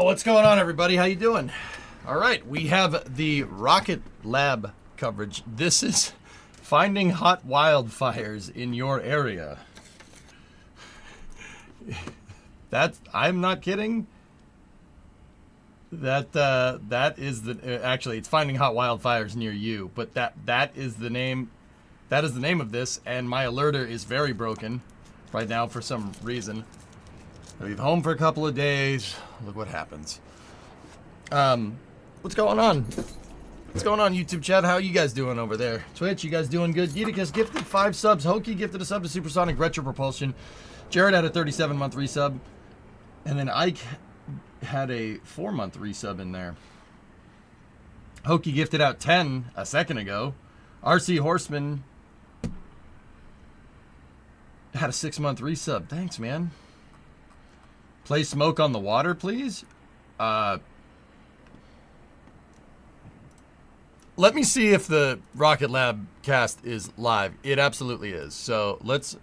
What's going on, everybody? How you doing? All right, we have the Rocket Lab coverage. This is finding hot wildfires in your area. I'm not kidding. That is the actually it's finding hot wildfires near you, but that is the name. That is the name of this, and my alerter is very broken right now for some reason. I'll be home for a couple of days. Look what happens. What's going on? What's going on, YouTube chat? How are you guys doing over there? Twitch, you guys doing good? Yetikus gifted 5 subs. Hokie gifted a sub to Supersonic Retro Propulsion. Jared had a 37-month resub. And then Ike had a 4-month resub in there. Hokie gifted out 10 a second ago. RC Horseman had a 6-month resub. Thanks, man. Play Smoke on the Water, please. Let me see if the Rocket Lab cast is live. It absolutely is. So let's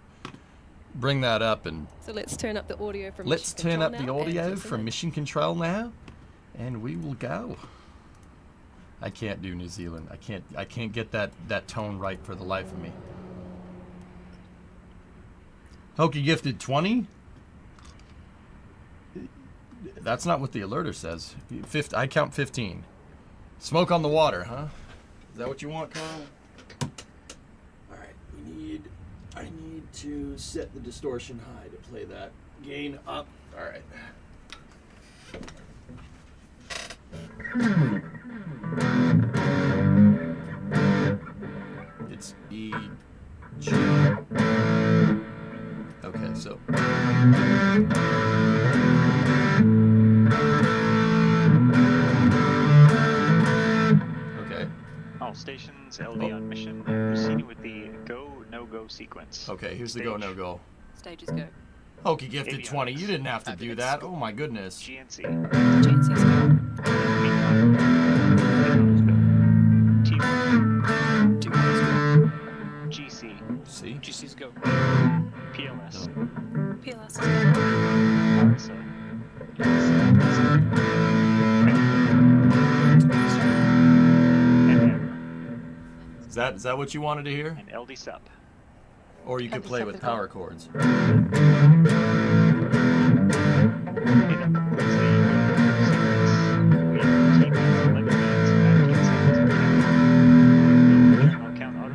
bring that up and. So let's turn up the audio from. Let's turn up the audio from Mission Control now, and we will go. I can't do New Zealand. I can't get that tone right for the life of me. Hokie gifted 20. That's not what the alerter says. I count 15. Smoke on the Water, huh? Is that what you want, Carl? All right, I need to set the distortion high to play that. Gain up. All right. It's E, G. Okay, so. All stations LD on mission. Proceeding with the go, no-go sequence. Okay, here's the go, no-go. Stages go. Hokey gifted 20. You didn't have to do that. Oh my goodness. GNC. GNC's go. GC. See? GC's go. PLS. PLS. So, Is that what you wanted to hear? and LD sub. Or you could play with power chords.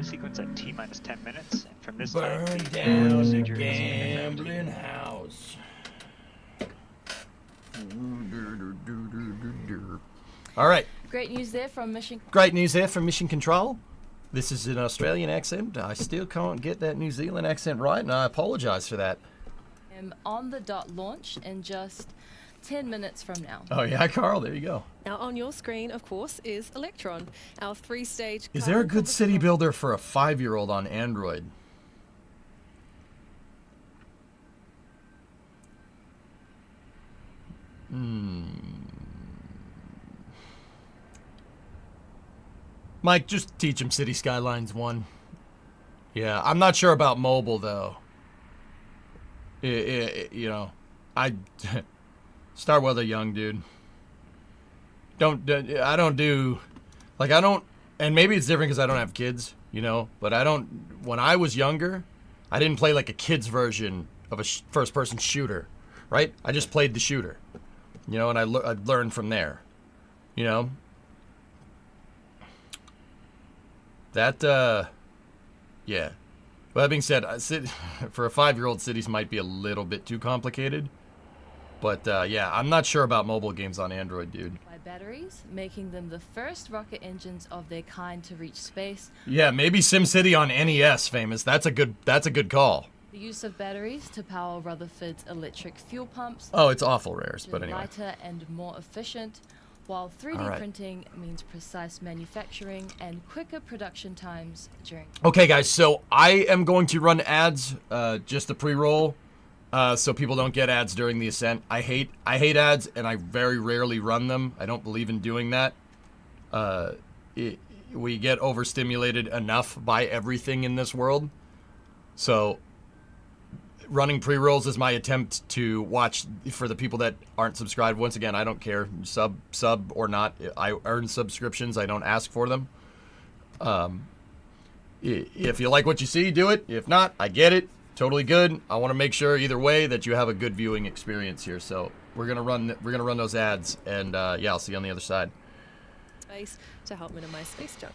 Sequence at T minus 10 minutes, and from this time, Burn the down the procedure is gambling house. All right. Great news there from Mission. Great news there from Mission Control. This is an Australian accent. I still can't get that New Zealand accent right, and I apologize for that. On the dot launch in just 10 minutes from now. Oh, yeah, Carl, there you go. Now on your screen, of course, is Electron, our 3-stage. Is there a good city build? builder for a 5-year-old on Android? Mike, just teach him City Skylines 1. Yeah, I'm not sure about mobile, though. You know, I start with a young dude. I don't do, like, I don't, and maybe it's different because I don't have kids, you know, but I don't, when I was younger, I didn't play like a kid's version of a first-person shooter, right? I just played the shooter, you know, and I learned from there, you know. That, yeah. Well, that being said, for a 5-year-old, cities might be a little bit too complicated. But, yeah, I'm not sure about mobile games on Android, dude. By batteries, making them the first rocket engines of their kind to reach space. Yeah, maybe SimCity on NES, famous. That's a good call. The use of batteries to power Rutherford's electric fuel pumps. Oh, it's awful rares, but anyway. Lighter and more efficient, while 3D All right. printing means precise manufacturing and quicker production times during. Okay, guys, so I am going to run ads, just a pre-roll, so people don't get ads during the Ascent. I hate ads, and I very rarely run them. I don't believe in doing that. We get overstimulated enough by everything in this world. So running pre-rolls is my attempt to watch for the people that aren't subscribed. Once again, I don't care, sub or not. I earn subscriptions. I don't ask for them. If you like what you see, do it. If not, I get it. Totally good. I want to make sure either way that you have a good viewing experience here. So we're gonna run those ads, and yeah, I'll see you on the other side. Space to help minimize space junk.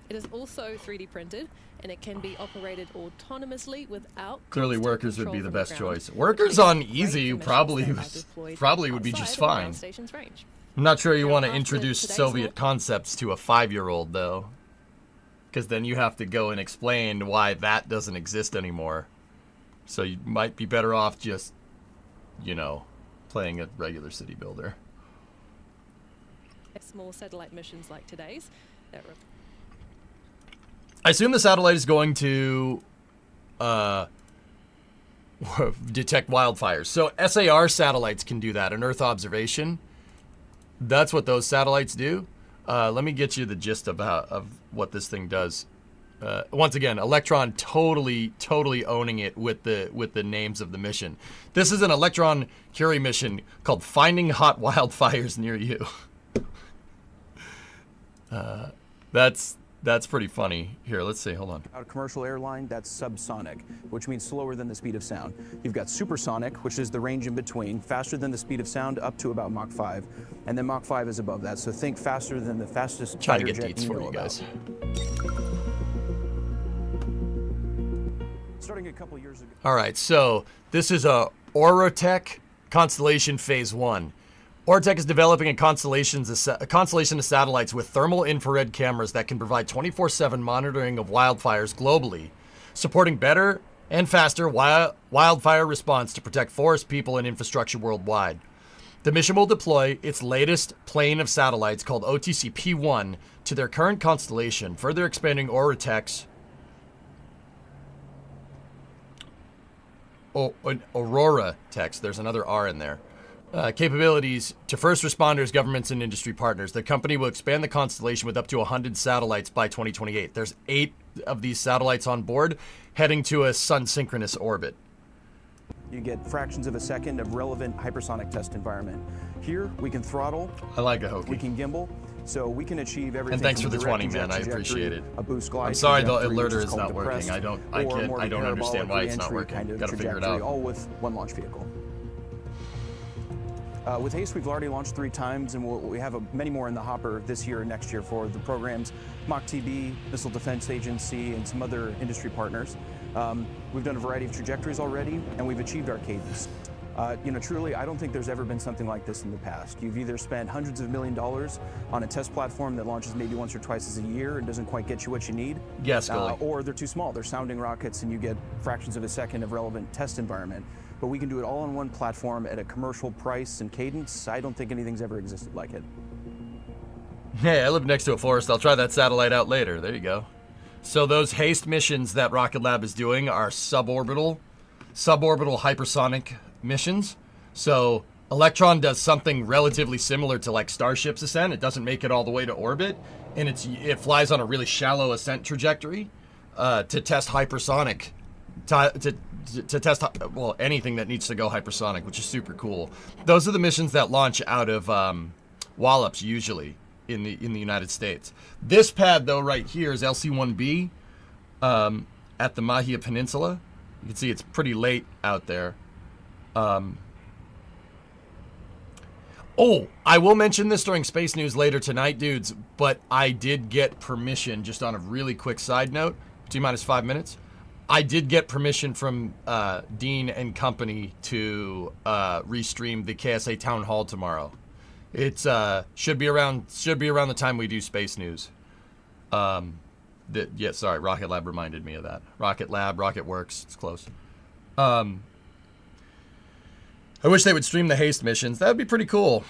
It is also 3D printed, and it can be operated autonomously without. Clearly, constant workers would control be the from best ground, choice. which Workers makes on it great easy for missions probably that are deployed would be just outside of the ground fine. station's range. I'm not sure you Now, want to after introduce today's Soviet launch- concepts to a 5-year-old, though. Because then you have to go and explain why that doesn't exist anymore. So you might be better off just, you know, playing a regular city builder. Small satellite missions like today's that I assume the satellite is going to detect wildfires. So SAR satellites can do that, an Earth observation. That's what those satellites do. Let me get you the gist of what this thing does. Once again, Electron totally owning it with the names of the mission. This is an Electron Curie mission called Finding Hot Wildfires Near You. That's pretty funny. Here, let's see. Hold on. A commercial airline, that's subsonic, which means slower than the speed of sound. You've got supersonic, which is the range in between, faster than the speed of sound up to about Mach 5, and then Mach 5 is above that. So think faster than the fastest Trying to fighter get jet deets for know you guys. about. Starting a couple years ago. All right, so this is a Orotech Constellation Phase 1. Orotech is developing a constellation of satellites with thermal infrared cameras that can provide 24/7 monitoring of wildfires globally, supporting better and faster wildfire response to protect forests, people, and infrastructure worldwide. The mission will deploy its latest plane of satellites called OTC-P1 to their current constellation, further expanding Orotech's an Aurora text. There's another R in there. Capabilities to first responders, governments, and industry partners. The company will expand the constellation with up to 100 satellites by 2028. There's 8 of these satellites on board, heading to a sun-synchronous orbit. You get fractions of a second of relevant hypersonic test environment. Here, we can throttle. I like a Hokie. We can gimbal. So we can achieve everything. And thanks for from the direct 20, man. I trajectory, appreciate it. A boost glide. I'm sorry the trajectory, which alerter is is called not working. depressed, I don't or more understand why it's not parabolic working. re-entry Gotta figure it trajectory, out. all with one launch vehicle. With HASTE, we've already launched 3 times, and we have many more in the hopper this year and next year for the programs, MACH-TB, Missile Defense Agency, and some other industry partners. We've done a variety of trajectories already, and we've achieved our cadence. Truly, I don't think there's ever been something like this in the past. You've either spent hundreds of $millions on a test platform that launches maybe once or twice a year and doesn't quite get you what you need. Yes, Scully. Or they're too small. They're sounding rockets and you get fractions of a second of relevant test environment. But we can do it all on one platform at a commercial price and cadence. I don't think anything's ever existed like it. Hey, I live next to a forest. I'll try that satellite out later. There you go. So those HASTE missions that Rocket Lab is doing are suborbital hypersonic missions. So Electron does something relatively similar to like Starship's Ascent. It doesn't make it all the way to orbit, and it flies on a really shallow ascent trajectory to test hypersonic, to test anything that needs to go hypersonic, which is super cool. Those are the missions that launch out of Wallops usually in the United States. This pad though right here is LC-1B at the Mahia Peninsula. You can see it's pretty late out there. I will mention this during Space News later tonight, dudes, but I did get permission, just on a really quick side note, T-minus 5 minutes. I did get permission from Dean and company to restream the KSA Town Hall tomorrow. It's should be around the time we do Space News. Sorry, Rocket Lab reminded me of that. Rocket Lab, Rocket Works, it's close. I wish they would stream the HASTE missions. That would be pretty cool.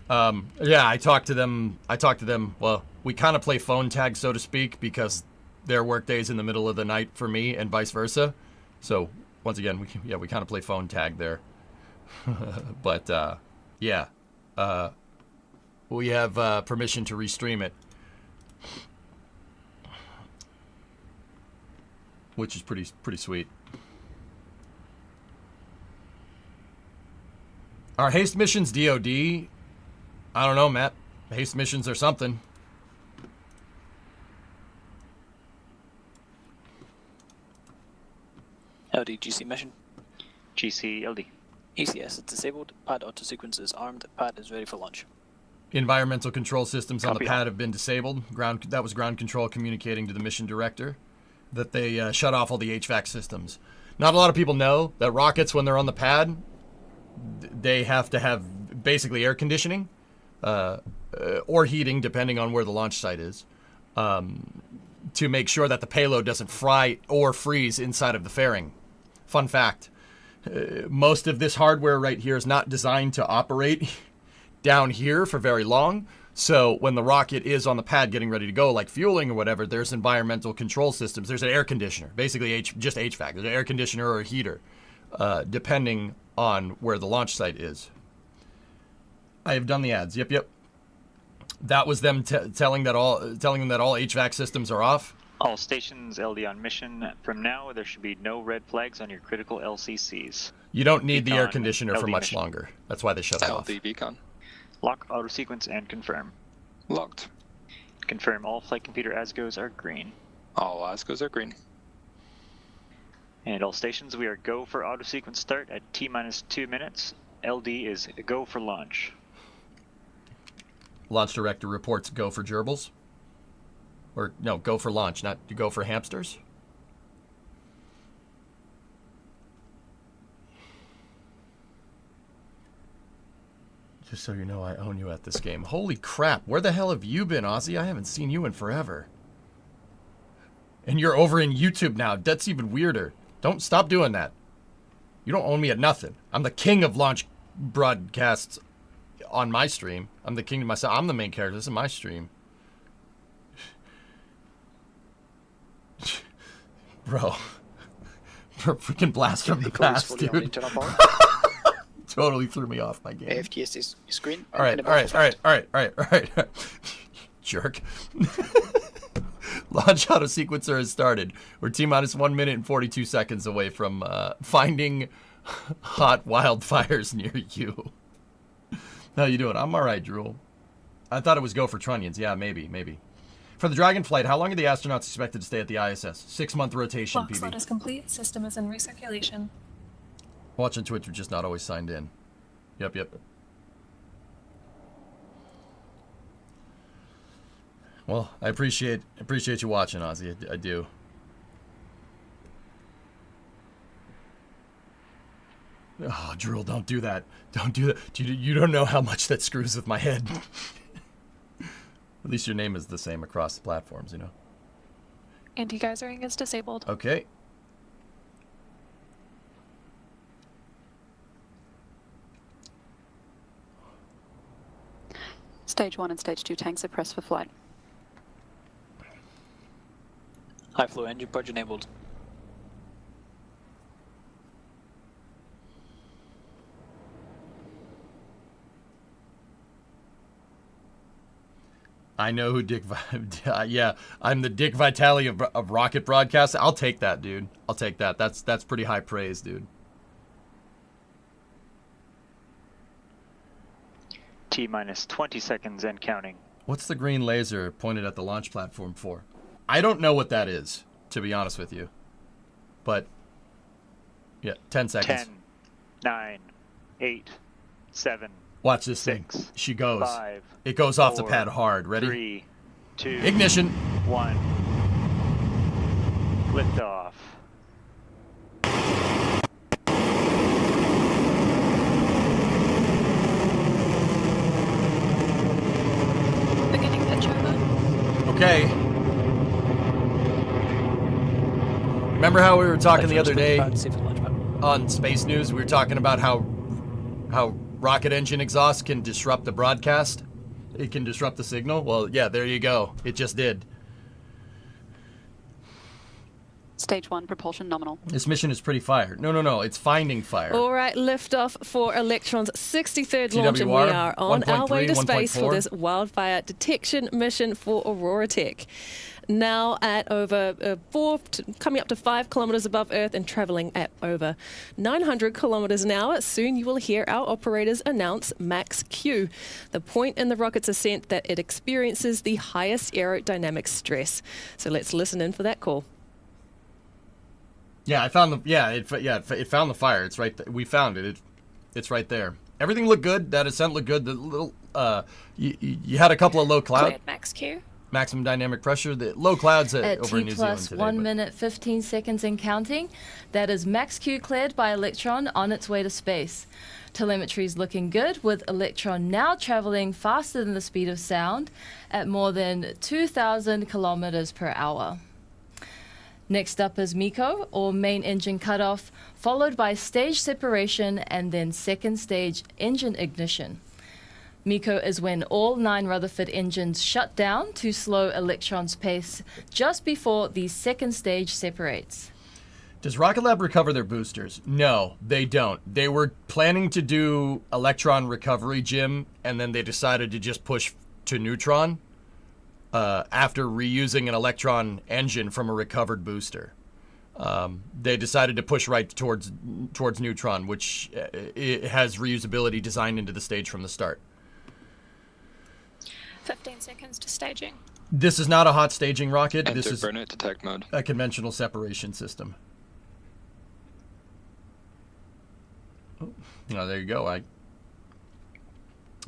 Yeah, I talked to them. Well, we kind of play phone tag, so to speak, because their work day's in the middle of the night for me and vice versa. So once again, we kind of play phone tag there. But yeah, we have permission to restream it, which is pretty sweet. Are HASTE missions DOD? I don't know, Matt. HASTE missions are something. LD GC mission. GC LD. ECS is disabled. Pad auto sequence is armed. Pad is ready for launch. Environmental control systems on the Copy pad all. have been disabled. That was ground control communicating to the mission director that they shut off all the HVAC systems. Not a lot of people know that rockets, when they're on the pad, they have to have basically air conditioning or heating, depending on where the launch site is, to make sure that the payload doesn't fry or freeze inside of the fairing. Fun fact, most of this hardware right here is not designed to operate down here for very long. So when the rocket is on the pad getting ready to go, like fueling or whatever, there's environmental control systems. There's an air conditioner, basically just HVAC. There's an air conditioner or a heater, depending on where the launch site is. I have done the ads. Yep. That was them telling them that all HVAC systems are off. All stations LD on mission. From now, there should be no red flags on your critical LCCs. You don't need the air Beacon, conditioner for LD much mission. longer. That's why they shut it off. LD beacon. Lock auto sequence and confirm. Locked. Confirm all flight computer ASGOs are green. All ASCOs are green. And all stations, we are go for auto sequence start at T-minus 2 minutes. LD is go for launch. Launch director reports go for gerbils. Or no, go for launch, not go for hamsters. Just so you know, I own you at this game. Holy crap, where the hell have you been, Ozzy? I haven't seen you in forever. And you're over in YouTube now. That's even weirder. Don't stop doing that. You don't own me at nothing. I'm the king of launch broadcasts on my stream. I'm the king of myself. I'm the main character. This is my stream. Bro. for a freaking blast from the Vehicle is past, fully on dude. internal power. Totally threw me off my game. AFTS is green. All right. Jerk. Launch auto sequencer has started. We're T-minus 1 minute and 42 seconds away from finding hot wildfires near you. How you doing? I'm all right, Drool. I thought it was go for trunnions. Yeah, maybe. For the Dragon flight, how long are the astronauts expected to stay at the ISS? 6-month rotation, Clock slot PB. is complete. System is in recirculation. Watching Twitch, we're just not always signed in. Yep. Well, I appreciate you watching, Ozzy. I do. Oh, Drool, don't do that. Don't do that. You don't know how much that screws with my head. At least your name is the same across the platforms, you know. Anti-geysering is disabled. Okay. Stage 1 and Stage 2 tanks are pressed for flight. High flow engine purge enabled. I know who Dick. Yeah, I'm the Dick Vitale of Rocket Broadcast. I'll take that, dude. I'll take that. That's pretty high praise, dude. T-minus 20 seconds and counting. What's the green laser pointed at the launch platform for? I don't know what that is, to be honest with you. But yeah, 10 seconds. 10, 9, 8, 7. Watch this 6, thing. She goes. 5. It goes off the 4, pad hard. Ready? 3, 2. Ignition. 1. Liftoff. Beginning pitch over. Okay. Remember how we were talking the other day on Space News? We were talking about how rocket engine exhaust can disrupt the broadcast. It can disrupt the signal. Well, yeah, there you go. It just did. Stage 1 propulsion nominal. This mission is pretty fire. No. It's finding fire. All right, liftoff for Electron's 63rd launch, and we TWR, are on our way to 1.3, space for 1.4. this wildfire detection mission for Aurora Tech. Now at over coming up to 5 kilometers above Earth and traveling at over 900 kilometers an hour. Soon you will hear our operators announce Max Q, the point in the rocket's ascent that it experiences the highest aerodynamic stress. So let's listen in for that call. Yeah, I found the it found the fire. It's right. We found it. It's right there. Everything looked good. That ascent looked good. The little you had a couple of low cloud. Cleared max Q. Maximum dynamic pressure. The low clouds At over in New Zealand T+, today. 1 but- minute 15 seconds and counting. That is Max Q cleared by Electron on its way to space. Telemetry is looking good, with Electron now traveling faster than the speed of sound at more than 2,000 kilometers per hour. Next up is MECO, or main engine cutoff, followed by stage separation and then second stage engine ignition. MECO is when all 9 Rutherford engines shut down to slow Electron's pace just before the second stage separates. Does Rocket Lab recover their boosters? No, they don't. They were planning to do Electron recovery, Jim, and then they decided to just push to neutron after reusing an Electron engine from a recovered booster. They decided to push right towards neutron, which it has reusability designed into the stage from the start. 15 seconds to staging. This is not a hot staging rocket. Enter This is burnout detect mode. a conventional separation system. Oh, there you go.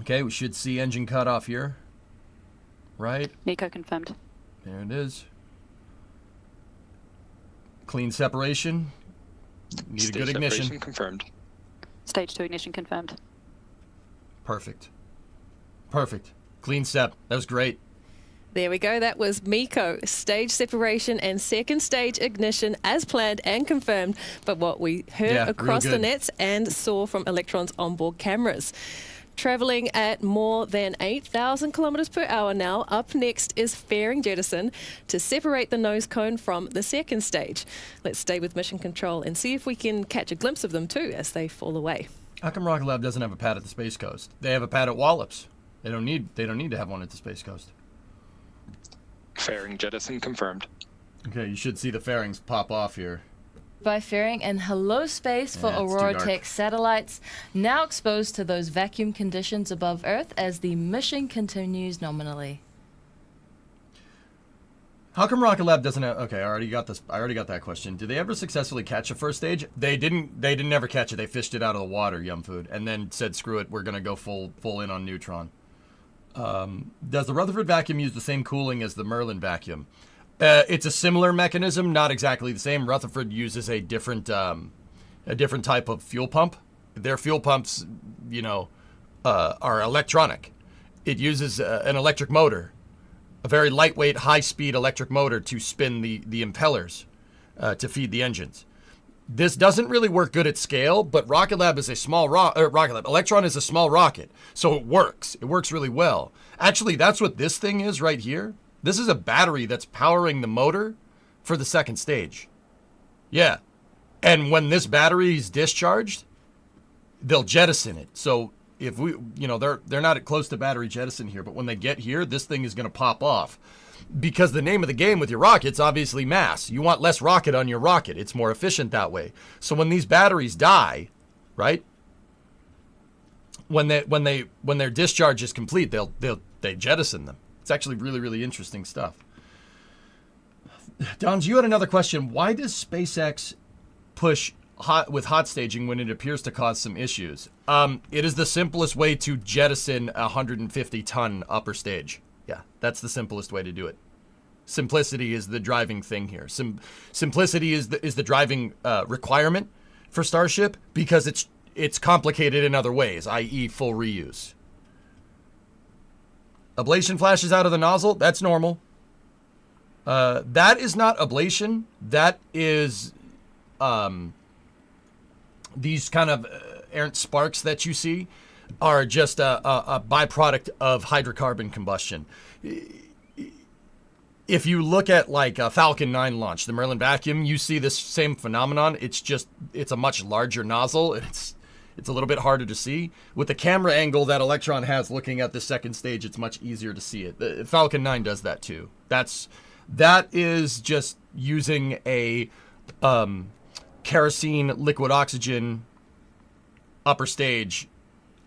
Okay, we should see engine cutoff here. Right? MECO confirmed. There it is. Clean separation. Need Stage a good ignition. separation confirmed. Stage 2 ignition confirmed. Perfect. Clean sep. That was great. There we go. That was MECO, stage separation and second stage ignition as planned and confirmed, but what we heard Yeah, real across the good. nets and saw from Electron's onboard cameras. Traveling at more than 8,000 kilometers per hour now, up next is fairing jettison to separate the nose cone from the second stage. Let's stay with mission control and see if we can catch a glimpse of them too as they fall away. How come Rocket Lab doesn't have a pad at the Space Coast? They have a pad at Wallops. They don't need to have one at the Space Coast. Fairing jettison confirmed. Okay, you should see the fairings pop off here. By fairing and hello space for Yeah, it's too Aurora dark. Tech satellites, now exposed to those vacuum conditions above Earth as the mission continues nominally. How come Rocket Lab doesn't have? Okay, I already got this. I already got that question. Did they ever successfully catch a first stage? They didn't. They didn't ever catch it. They fished it out of the water, Yum Food, and then said, "Screw it, we're gonna go full in on Neutron." Does the Rutherford vacuum use the same cooling as the Merlin vacuum? It's a similar mechanism, not exactly the same. Rutherford uses a different type of fuel pump. Their fuel pumps, are electronic. It uses an electric motor, a very lightweight, high-speed electric motor to spin the impellers to feed the engines. This doesn't really work good at scale, but Rocket Lab is a small Electron is a small rocket, so it works. It works really well. Actually, that's what this thing is right here. This is a battery that's powering the motor for the second stage. Yeah. And when this battery is discharged, they'll jettison it. So if we, they're not close to battery jettison here, but when they get here, this thing is going to pop off. Because the name of the game with your rocket's obviously mass. You want less rocket on your rocket. It's more efficient that way. So when these batteries die, right? When their discharge is complete, they jettison them. It's actually really, really interesting stuff. Dons, you had another question. Why does SpaceX push with hot staging when it appears to cause some issues? It is the simplest way to jettison a 150-ton upper stage. Yeah, that's the simplest way to do it. Simplicity is the driving thing here. Simplicity is the driving requirement for Starship because it's complicated in other ways, i.e. full reuse. Ablation flashes out of the nozzle. That's normal. That is not ablation. That is these kind of errant sparks that you see are just a byproduct of hydrocarbon combustion. If you look at like a Falcon 9 launch, the Merlin vacuum, you see this same phenomenon. It's a much larger nozzle. It's a little bit harder to see. With the camera angle that Electron has looking at the second stage, it's much easier to see it. The Falcon 9 does that too. That is just using a kerosene liquid oxygen upper stage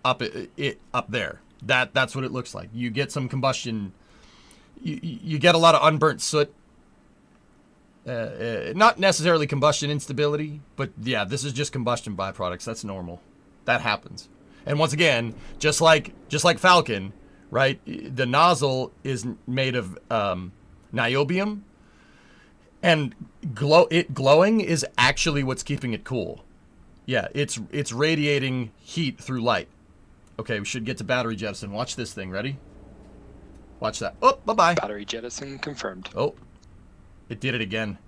up there. That's what it looks like. You get some combustion. You get a lot of unburnt soot. Not necessarily combustion instability, but yeah, this is just combustion byproducts. That's normal. That happens. And once again, just like Falcon, right? The nozzle is made of niobium, and glowing is actually what's keeping it cool. Yeah, it's radiating heat through light. Okay, we should get to battery jettison. Watch this thing. Ready? Watch that. Oh, bye-bye. Battery jettison confirmed. Oh, it did it again.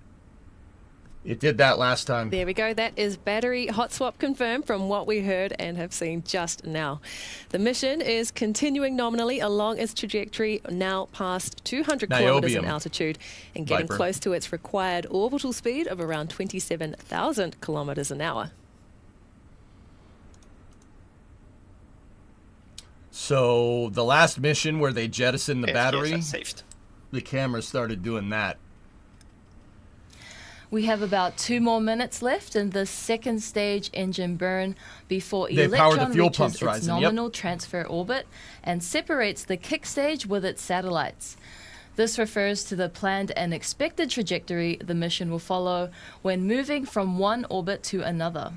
It did that last time. There we go. That is battery hot swap confirmed from what we heard and have seen just now. The mission is continuing nominally along its trajectory, now past 200 kilometers in altitude and getting Viper. close to its required orbital speed of around 27,000 kilometers an hour. So the last mission where they jettisoned the battery, Yes, saved. the camera started doing that. We have about 2 more minutes left in the second stage engine burn before They power the Electron fuel reaches pumps its rising, yep. nominal transfer orbit and separates the kick stage with its satellites. This refers to the planned and expected trajectory the mission will follow when moving from one orbit to another.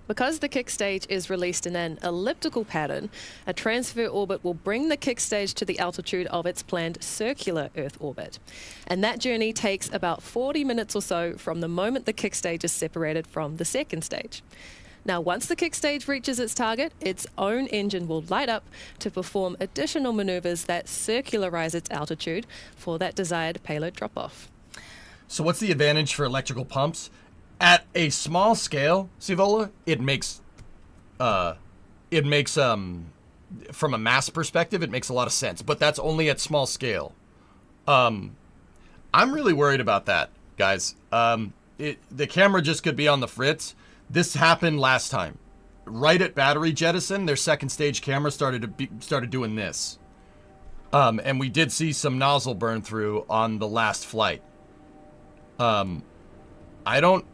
Because the kick stage is released in an elliptical pattern, a transfer orbit will bring the kick stage to the altitude of its planned circular Earth orbit. And that journey takes about 40 minutes or so from the moment the kick stage is separated from the second stage. Now, once the kick stage reaches its target, its own engine will light up to perform additional maneuvers that circularize its altitude for that desired payload drop-off. So what's the advantage for electrical pumps? At a small scale, Sivola, it makes from a mass perspective, it makes a lot of sense. But that's only at small scale. I'm really worried about that, guys. The camera just could be on the fritz. This happened last time. Right at battery jettison, their second stage camera started doing this. And we did see some nozzle burn through on the last flight. I don't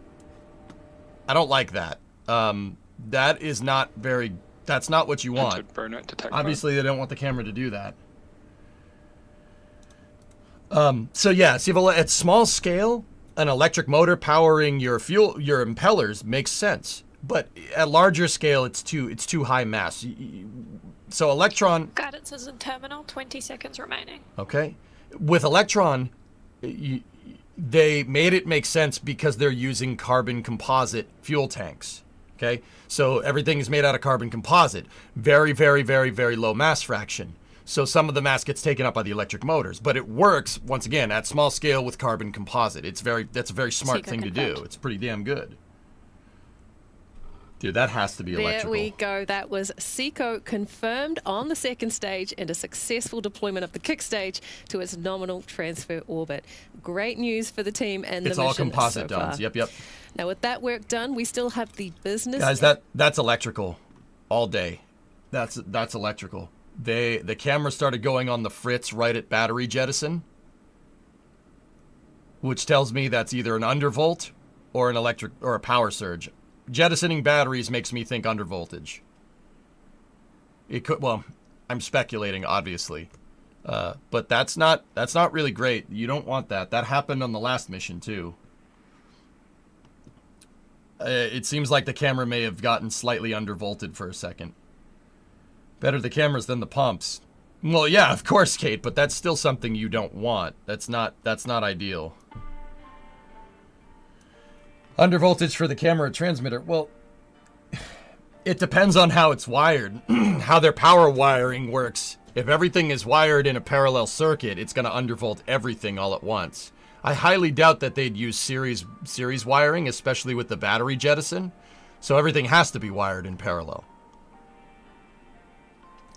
like that. That is not very, that's not what you want. Obviously, they don't want the camera to do that. So yeah, see, at small scale, an electric motor powering your impellers makes sense. But at larger scale, it's too high mass. So Electron... Guidance is in terminal, 20 seconds remaining. Okay. With Electron, they made it make sense because they're using carbon composite fuel tanks. Okay? So everything is made out of carbon composite. Very, very, very, very low mass fraction. So some of the mass gets taken up by the electric motors. But it works, once again, at small scale with carbon composite. That's a very smart thing to do. It's pretty damn good. Dude, that has to be electrical. There we go. That was SECO confirmed on the second stage and a successful deployment of the kick stage to its nominal transfer orbit. Great news for the team and the mission. It's all composite domes. Yep. Now, with that work done, we still have the business. Guys, that's electrical all day. That's electrical. The camera started going on the fritz right at battery jettison, which tells me that's either an undervolt or an electric or a power surge. Jettisoning batteries makes me think undervoltage. It could, well, I'm speculating, obviously, but that's not really great. You don't want that. That happened on the last mission too. It seems like the camera may have gotten slightly undervolted for a second. Better the cameras than the pumps. Well, yeah, of course, Kate, but that's still something you don't want. That's not ideal. Undervoltage for the camera transmitter. Well, it depends on how it's wired, how their power wiring works. If everything is wired in a parallel circuit, it's going to undervolt everything all at once. I highly doubt that they'd use series wiring, especially with the battery jettison. So everything has to be wired in parallel.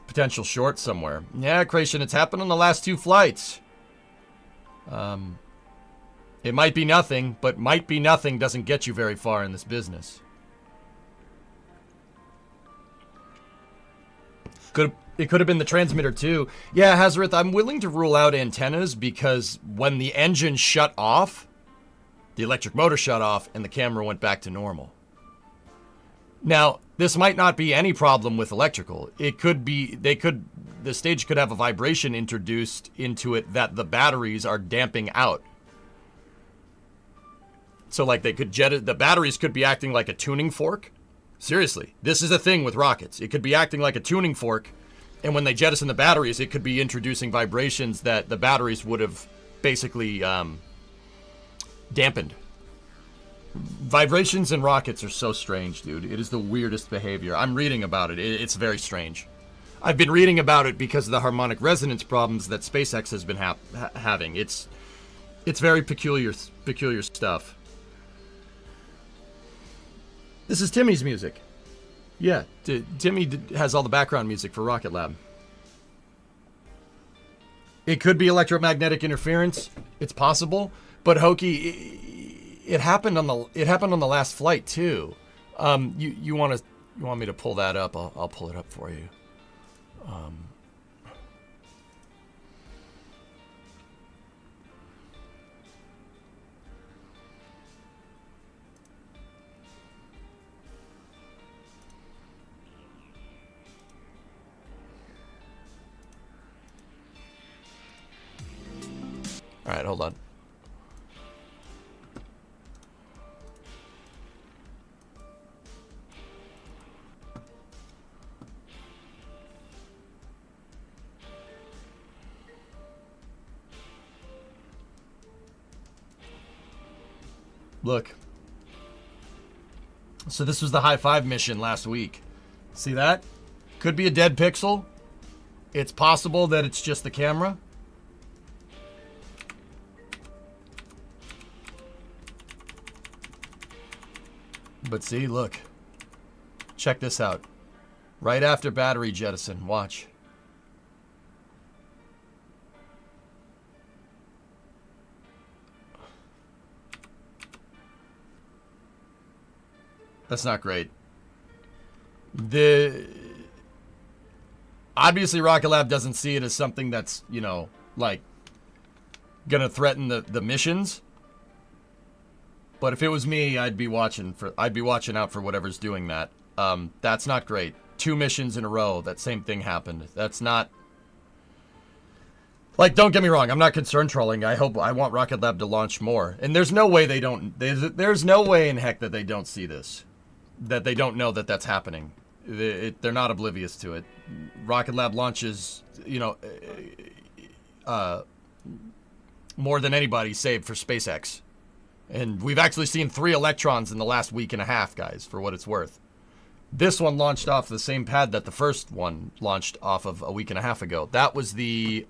Potential short somewhere. Yeah, Creation, it's happened on the last 2 flights. It might be nothing, but might be nothing doesn't get you very far in this business. It could have been the transmitter too. Yeah, Hazareth, I'm willing to rule out antennas because when the engine shut off, the electric motor shut off and the camera went back to normal. Now, this might not be any problem with electrical. It could be, the stage could have a vibration introduced into it that the batteries are damping out. So like the batteries could be acting like a tuning fork. Seriously, this is a thing with rockets. It could be acting like a tuning fork, and when they jettison the batteries, it could be introducing vibrations that the batteries would have basically dampened. Vibrations in rockets are so strange, dude. It is the weirdest behavior. I'm reading about it. It's very strange. I've been reading about it because of the harmonic resonance problems that SpaceX has been having. It's very peculiar stuff. This is Timmy's music. Yeah, Timmy has all the background music for Rocket Lab. It could be electromagnetic interference. It's possible, but Hokie, it happened on the last flight too. You want me to pull that up? I'll pull it up for you. All right, hold on. Look. So this was the high five mission last week. See that? Could be a dead pixel. It's possible that it's just the camera. But see, look. Check this out. Right after battery jettison. Watch. That's not great. Obviously Rocket Lab doesn't see it as something that's, you know, like gonna threaten the missions. But if it was me, I'd be watching out for whatever's doing that. That's not great. 2 missions in a row, that same thing happened. That's not... Like, don't get me wrong, I'm not concern trolling. I want Rocket Lab to launch more. And there's no way they don't... There's no way in heck that they don't see this. That they don't know that that's happening. They're not oblivious to it. Rocket Lab launches, you know, more than anybody save for SpaceX. And we've actually seen 3 Electrons in the last week and a half, guys, for what it's worth. This one launched off the same pad that the first one launched off of a week and a half ago. That was the...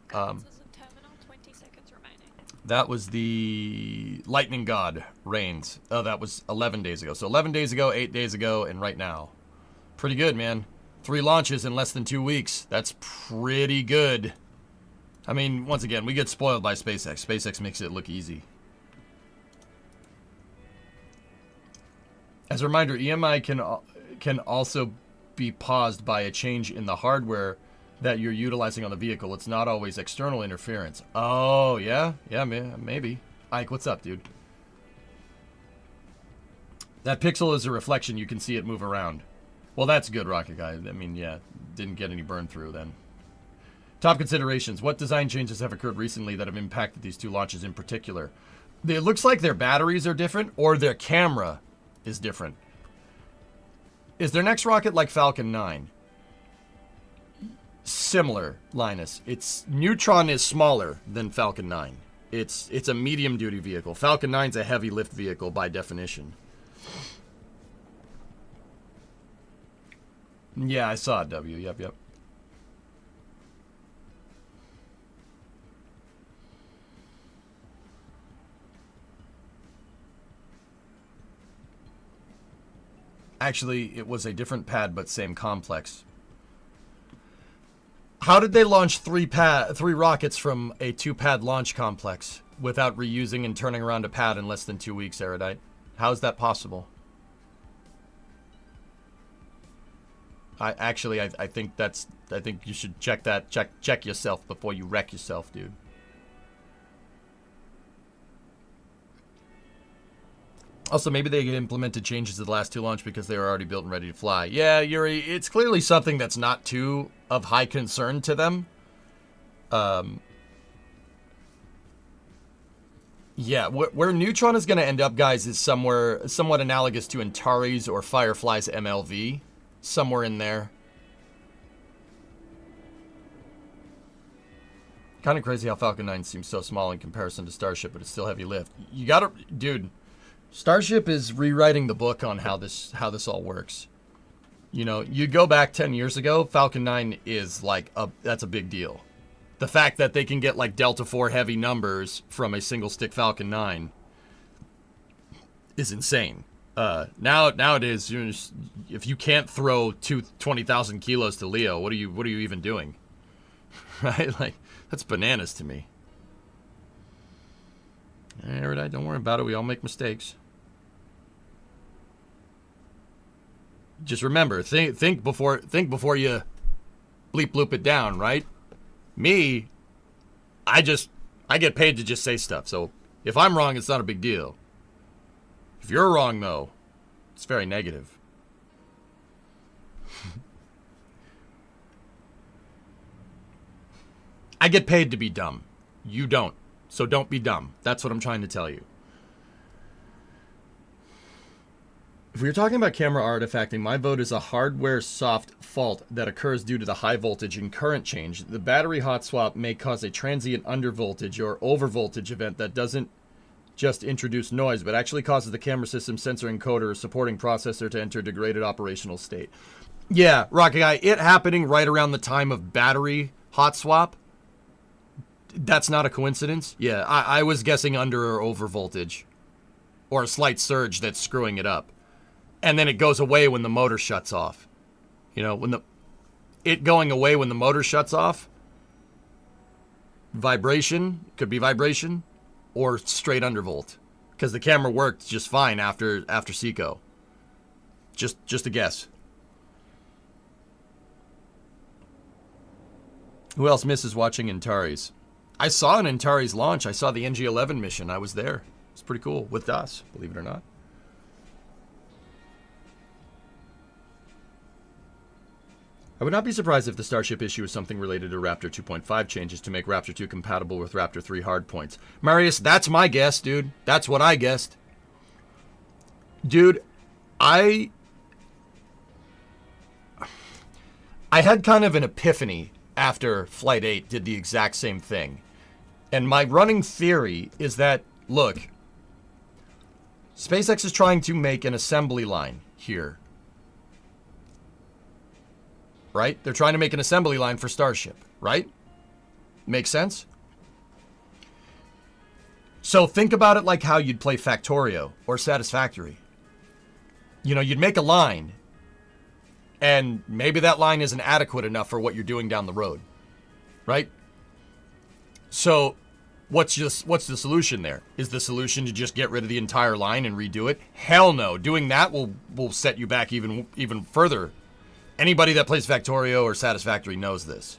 that was the Lightning God Reigns. Oh, that was 11 days ago. So 11 days ago, 8 days ago, and right now. Pretty good, man. 3 launches in less than 2 weeks. That's pretty good. I mean, once again, we get spoiled by SpaceX. SpaceX makes it look easy. As a reminder, EMI can also be paused by a change in the hardware that you're utilizing on the vehicle. It's not always external interference. Oh, yeah? Yeah, maybe. Ike, what's up, dude? That pixel is a reflection. You can see it move around. Well, that's good, Rocket Guy. I mean, yeah, didn't get any burn through then. Top considerations. What design changes have occurred recently that have impacted these 2 launches in particular? It looks like their batteries are different, or their camera is different. Is their next rocket like Falcon 9? Similar, Linus. Its Neutron is smaller than Falcon 9. It's a medium duty vehicle. Falcon 9's a heavy lift vehicle by definition. Yeah, I saw it, W. Yep. Actually, it was a different pad, but same complex. How did they launch 3 rockets from a 2-pad launch complex without reusing and turning around a pad in less than 2 weeks, Erudite? How is that possible? I think you should check that. Check yourself before you wreck yourself, dude. Also, maybe they implemented changes to the last 2 launch because they were already built and ready to fly. Yeah, Yuri, it's clearly something that's not too of high concern to them. Yeah, where Neutron is going to end up, guys, is somewhere somewhat analogous to Antares or Firefly's MLV. Somewhere in there. Kind of crazy how Falcon 9 seems so small in comparison to Starship, but it's still heavy lift. You gotta... Dude, Starship is rewriting the book on how this all works. You know, you go back 10 years ago, Falcon 9 is like that's a big deal. The fact that they can get like Delta 4 heavy numbers from a single stick Falcon 9 is insane. Nowadays, if you can't throw 20,000 kilos to Leo, what are you even doing? Right? Like, that's bananas to me. Erudite, don't worry about it. We all make mistakes. Just remember, think before you bleep bloop it down, right? Me, I get paid to just say stuff. So if I'm wrong, it's not a big deal. If you're wrong, though, it's very negative. I get paid to be dumb. You don't. So don't be dumb. That's what I'm trying to tell you. If we're talking about camera artifacting, my vote is a hardware soft fault that occurs due to the high voltage and current change. The battery hot swap may cause a transient undervoltage or overvoltage event that doesn't just introduce noise, but actually causes the camera system, sensor encoder, or supporting processor to enter degraded operational state. Yeah, Rocket Guy, it happening right around the time of battery hot swap. That's not a coincidence. Yeah, I was guessing under or over voltage. Or a slight surge that's screwing it up. And then it goes away when the motor shuts off. You know, it going away when the motor shuts off. Vibration, could be vibration, or straight undervolt. Because the camera worked just fine after Seco. Just a guess. Who else misses watching Antares? I saw an Antares launch. I saw the NG-11 mission. I was there. It's pretty cool. With DOS, believe it or not. I would not be surprised if the Starship issue is something related to Raptor 2.5 changes to make Raptor 2 compatible with Raptor 3 hardpoints. Marius, that's my guess, dude. That's what I guessed. Dude, I had kind of an epiphany after Flight 8 did the exact same thing. And my running theory is that, look, SpaceX is trying to make an assembly line here. Right? They're trying to make an assembly line for Starship, right? Makes sense? So think about it like how you'd play Factorio or Satisfactory. You know, you'd make a line, and maybe that line isn't adequate enough for what you're doing down the road, right? So what's the solution there? Is the solution to just get rid of the entire line and redo it? Hell no. Doing that will set you back even further. Anybody that plays Factorio or Satisfactory knows this.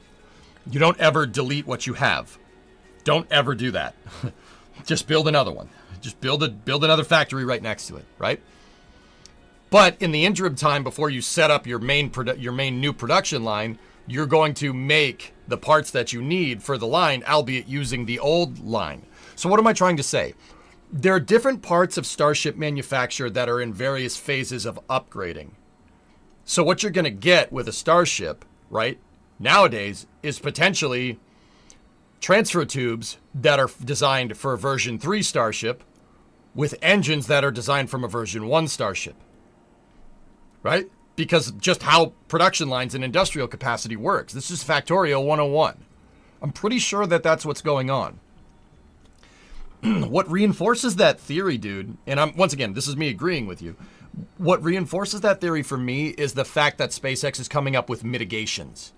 You don't ever delete what you have. Don't ever do that. Just build another one. Just build another factory right next to it, right? But in the interim time before you set up your main new production line, you're going to make the parts that you need for the line, albeit using the old line. So what am I trying to say? There are different parts of Starship manufacture that are in various phases of upgrading. So what you're going to get with a Starship, right, nowadays is potentially transfer tubes that are designed for a version 3 Starship with engines that are designed from a version 1 Starship, right? Because just how production lines and industrial capacity works. This is Factorio 101. I'm pretty sure that that's what's going on. What reinforces that theory, dude, and once again, this is me agreeing with you. What reinforces that theory for me is the fact that SpaceX is coming up with mitigations.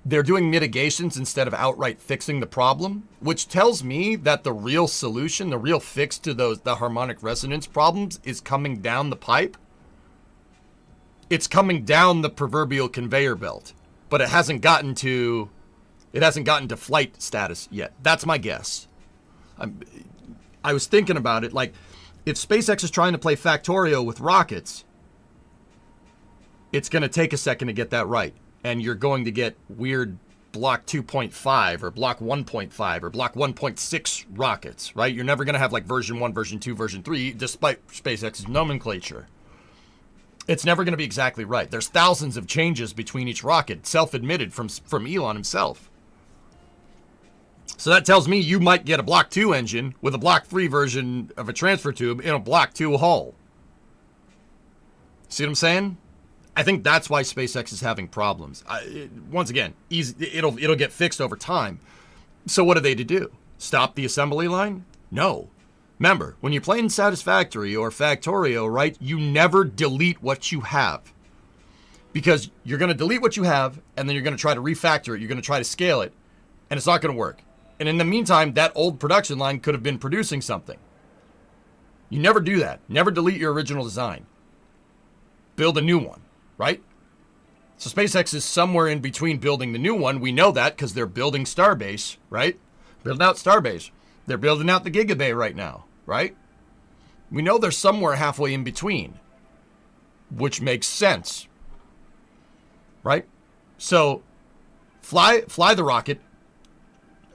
They're doing mitigations instead of outright fixing the problem, which tells me that the real solution, the real fix to the harmonic resonance problems is coming down the pipe. It's coming down the proverbial conveyor belt, but it hasn't gotten to flight status yet. That's my guess. I was thinking about it, like, if SpaceX is trying to play Factorio with rockets, it's going to take a second to get that right. And you're going to get weird Block 2.5 or Block 1.5 or Block 1.6 rockets, right? You're never going to have like version 1, version 2, version 3, despite SpaceX's nomenclature. It's never going to be exactly right. There's thousands of changes between each rocket, self-admitted from Elon himself. So that tells me you might get a Block 2 engine with a Block 3 version of a transfer tube in a Block 2 hull. See what I'm saying? I think that's why SpaceX is having problems. Once again, it'll get fixed over time. So what are they to do? Stop the assembly line? No. Remember, when you're playing Satisfactory or Factorio, right, you never delete what you have. Because you're going to delete what you have, and then you're going to try to refactor it. You're going to try to scale it, and it's not going to work. And in the meantime, that old production line could have been producing something. You never do that. Never delete your original design. Build a new one, right? So SpaceX is somewhere in between building the new one. We know that because they're building Starbase, right? Building out Starbase. They're building out the Gigabay right now, right? We know they're somewhere halfway in between, which makes sense, right? So fly the rocket.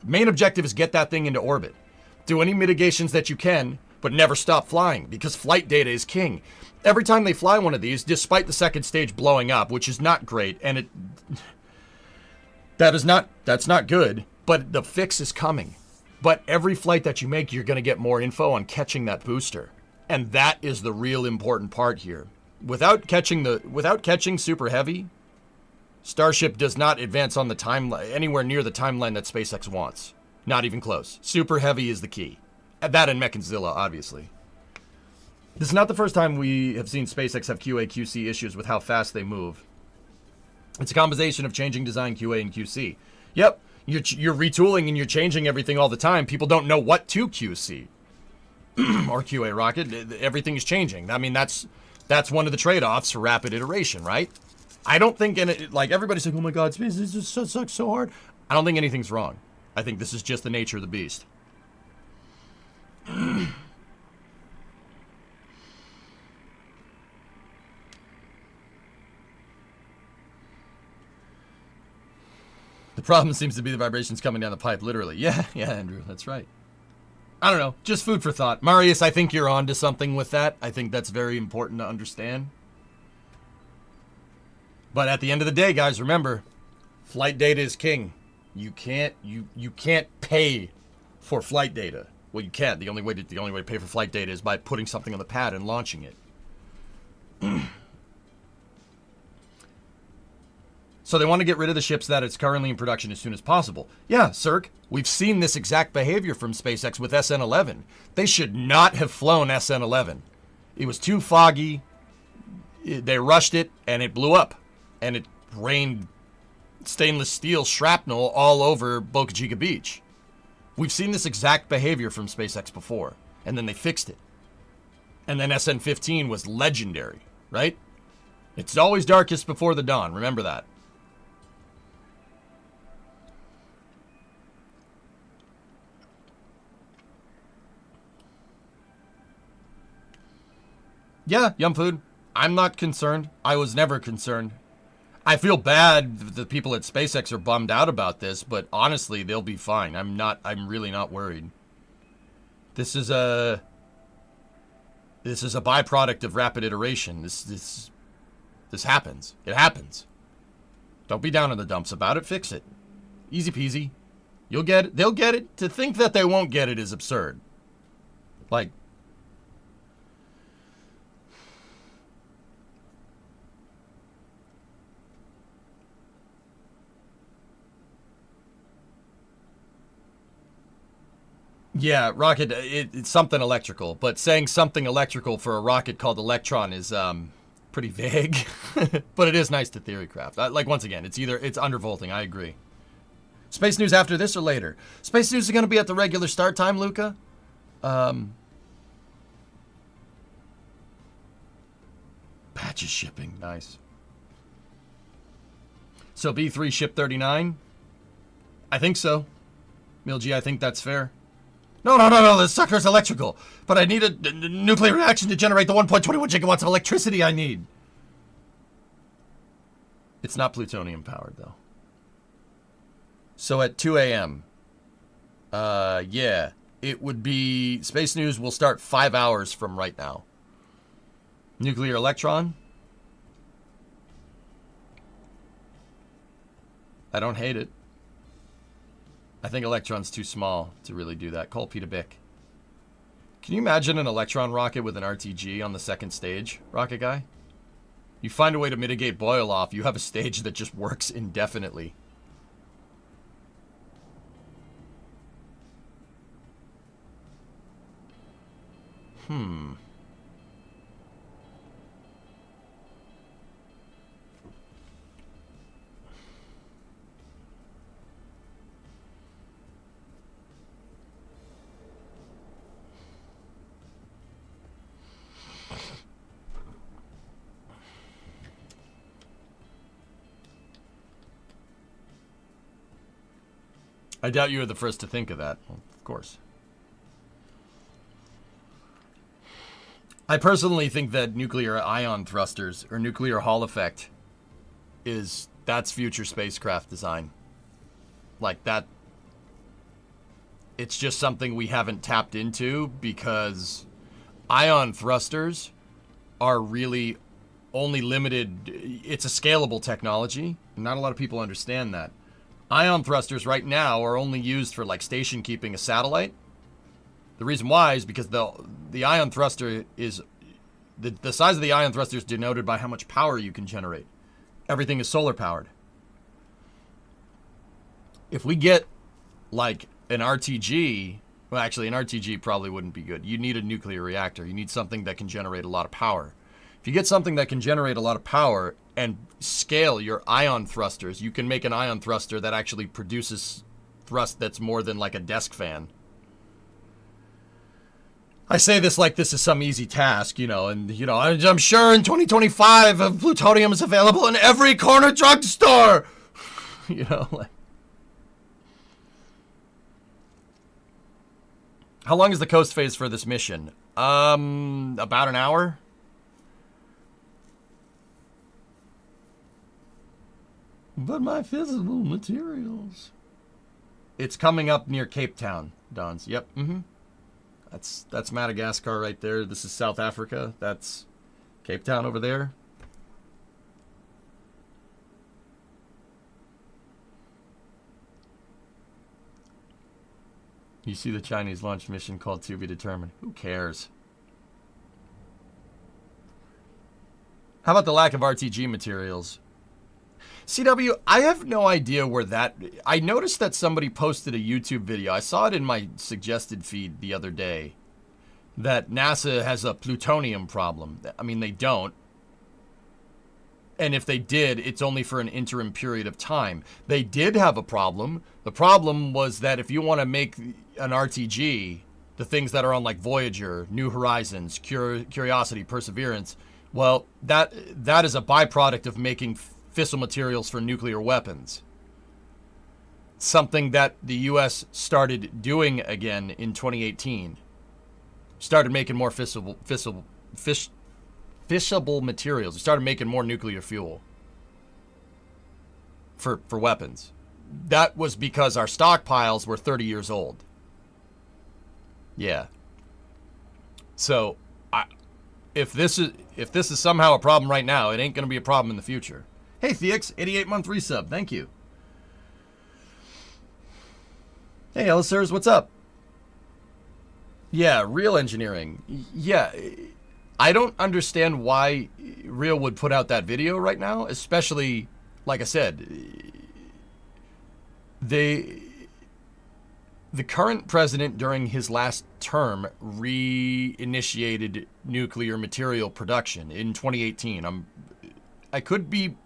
Main objective is get that thing into orbit. Do any mitigations that you can, but never stop flying because flight data is king. Every time they fly one of these, despite the second stage blowing up, which is not great, and that's not good, but the fix is coming. But every flight that you make, you're going to get more info on catching that booster. And that is the real important part here. Without catching Super Heavy, Starship does not advance on the timeline anywhere near the timeline that SpaceX wants. Not even close. Super Heavy is the key. That and Mechanzilla, obviously. This is not the first time we have seen SpaceX have QA/QC issues with how fast they move. It's a combination of changing design, QA, and QC. Yep, you're retooling and you're changing everything all the time. People don't know what to QC or QA, Rocket. Everything is changing. I mean, that's one of the trade-offs for rapid iteration, right? I don't think, like, everybody's like, oh my god, space is just sucks so hard. I don't think anything's wrong. I think this is just the nature of the beast. The problem seems to be the vibrations coming down the pipe, literally. Yeah, Andrew, that's right. I don't know, just food for thought. Marius, I think you're onto something with that. I think that's very important to understand. But at the end of the day, guys, remember, flight data is king. You can't pay for flight data. Well, you can't. The only way to pay for flight data is by putting something on the pad and launching it. So they want to get rid of the ships that it's currently in production as soon as possible. Yeah, Cirque, we've seen this exact behavior from SpaceX with SN11. They should not have flown SN11. It was too foggy. They rushed it, and it blew up. And it rained stainless steel shrapnel all over Boca Chica Beach. We've seen this exact behavior from SpaceX before, and then they fixed it. And then SN15 was legendary, right? It's always darkest before the dawn. Remember that. Yeah, Yum Food. I'm not concerned. I was never concerned. I feel bad that the people at SpaceX are bummed out about this, but honestly, they'll be fine. I'm really not worried. This is a byproduct of rapid iteration. This happens. It happens. Don't be down in the dumps about it. Fix it. Easy peasy. You'll get it. They'll get it. To think that they won't get it is absurd. Like, yeah, rocket, it's something electrical, but saying something electrical for a rocket called Electron is pretty vague, but it is nice to theorycraft. Like, once again, it's undervolting, I agree. Space news after this or later? Space news is going to be at the regular start time, Luca. Patches shipping, nice. So B3 ship 39? I think so. Milg, I think that's fair. No, this sucker's electrical. But I need a nuclear reaction to generate the 1.21 gigawatts of electricity I need. It's not plutonium powered, though. So at 2 a.m. Yeah. It would be... Space News will start 5 hours from right now. Nuclear Electron? I don't hate it. I think Electron's too small to really do that. Call Peter Bick. Can you imagine an Electron rocket with an RTG on the second stage, rocket guy? You find a way to mitigate boil off, you have a stage that just works indefinitely. I doubt you were the first to think of that. Well, of course. I personally think that nuclear ion thrusters or nuclear Hall effect that's future spacecraft design. Like that. It's just something we haven't tapped into because ion thrusters are really only limited. It's a scalable technology. Not a lot of people understand that. Ion thrusters right now are only used for like station keeping a satellite. The reason why is because the ion thruster is the size of the ion thruster is denoted by how much power you can generate. Everything is solar powered. If we get like an RTG, well, actually an RTG probably wouldn't be good. You need a nuclear reactor. You need something that can generate a lot of power. If you get something that can generate a lot of power and scale your ion thrusters, you can make an ion thruster that actually produces thrust that's more than like a desk fan. I say this like this is some easy task, you know, and, you know, I'm sure in 2025 plutonium is available in every corner drugstore. You know, like. How long is the coast phase for this mission? About an hour. But my physical materials. It's coming up near Cape Town, Dons. Yep. That's Madagascar right there. This is South Africa. That's Cape Town over there. You see the Chinese launch mission called to be determined. Who cares? How about the lack of RTG materials? CW, I have no idea where that... I noticed that somebody posted a YouTube video. I saw it in my suggested feed the other day. That NASA has a plutonium problem. I mean, they don't. And if they did, it's only for an interim period of time. They did have a problem. The problem was that if you want to make an RTG, the things that are on like Voyager, New Horizons, Curiosity, Perseverance, well, that is a byproduct of making fissile materials for nuclear weapons. Something that the U.S. started doing again in 2018. Started making more fissile materials. We started making more nuclear fuel for weapons. That was because our stockpiles were 30 years old. Yeah. So, if this is somehow a problem right now, it ain't going to be a problem in the future. Hey, Theix, 88-month resub. Thank you. Hey, Elisers, what's up? Yeah, Real Engineering. Yeah, I don't understand why Real would put out that video right now, especially, like I said, the current president during his last term reinitiated nuclear material production in 2018. I could be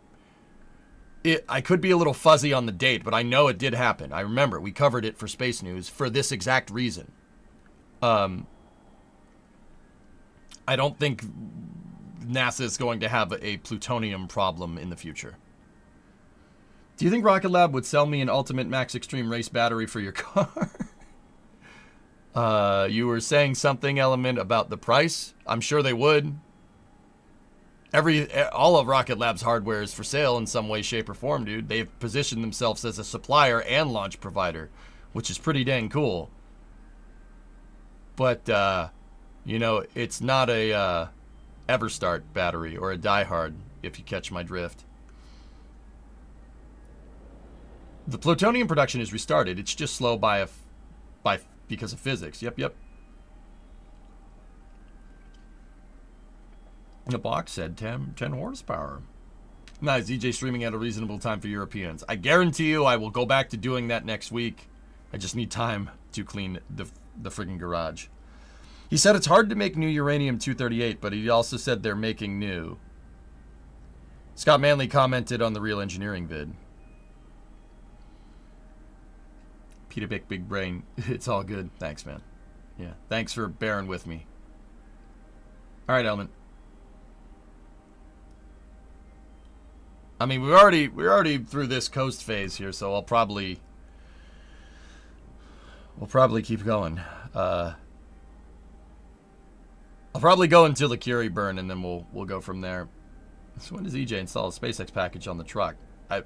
a little fuzzy on the date, but I know it did happen. I remember we covered it for Space News for this exact reason. I don't think NASA is going to have a plutonium problem in the future. Do you think Rocket Lab would sell me an Ultimate Max Extreme Race battery for your car? You were saying something, Element, about the price. I'm sure they would. All of Rocket Lab's hardware is for sale in some way, shape, or form, dude. They've positioned themselves as a supplier and launch provider, which is pretty dang cool. But, you know, it's not a Everstart battery or a diehard, if you catch my drift. The plutonium production is restarted. It's just slow because of physics. Yep. The box said 10 horsepower. Nice, DJ streaming at a reasonable time for Europeans. I guarantee you I will go back to doing that next week. I just need time to clean the friggin' garage. He said it's hard to make new uranium-238, but he also said they're making new. Scott Manley commented on the Real Engineering vid. Peter Big Brain. It's all good. Thanks, man. Yeah, thanks for bearing with me. All right, Element. I mean, we're already through this coast phase here, so we'll probably keep going. I'll probably go until the Curie burn, and then we'll go from there. So when does EJ install a SpaceX package on the truck? Hey,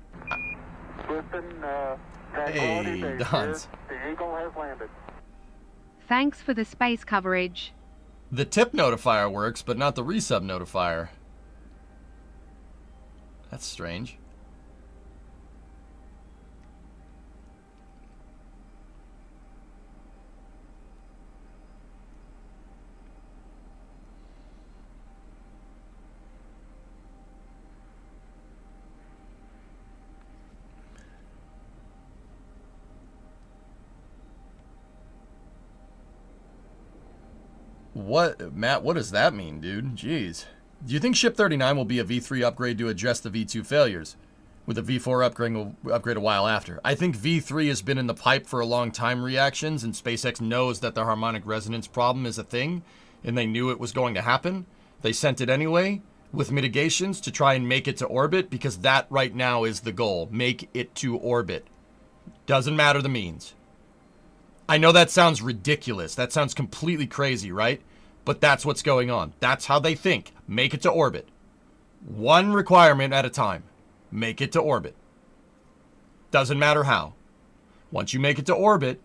Dons. The Eagle has landed. Thanks for the space coverage. The tip notifier works, but not the resub notifier. That's strange. What, Matt, what does that mean, dude? Jeez. Do you think Ship 39 will be a V3 upgrade to address the V2 failures, with a V4 upgrade a while after? I think V3 has been in the pipe for a long time, reactions, and SpaceX knows that the harmonic resonance problem is a thing, and they knew it was going to happen. They sent it anyway, with mitigations, to try and make it to orbit, because that right now is the goal. Make it to orbit. Doesn't matter the means. I know that sounds ridiculous. That sounds completely crazy, right? But that's what's going on. That's how they think. Make it to orbit. One requirement at a time. Make it to orbit. Doesn't matter how. Once you make it to orbit,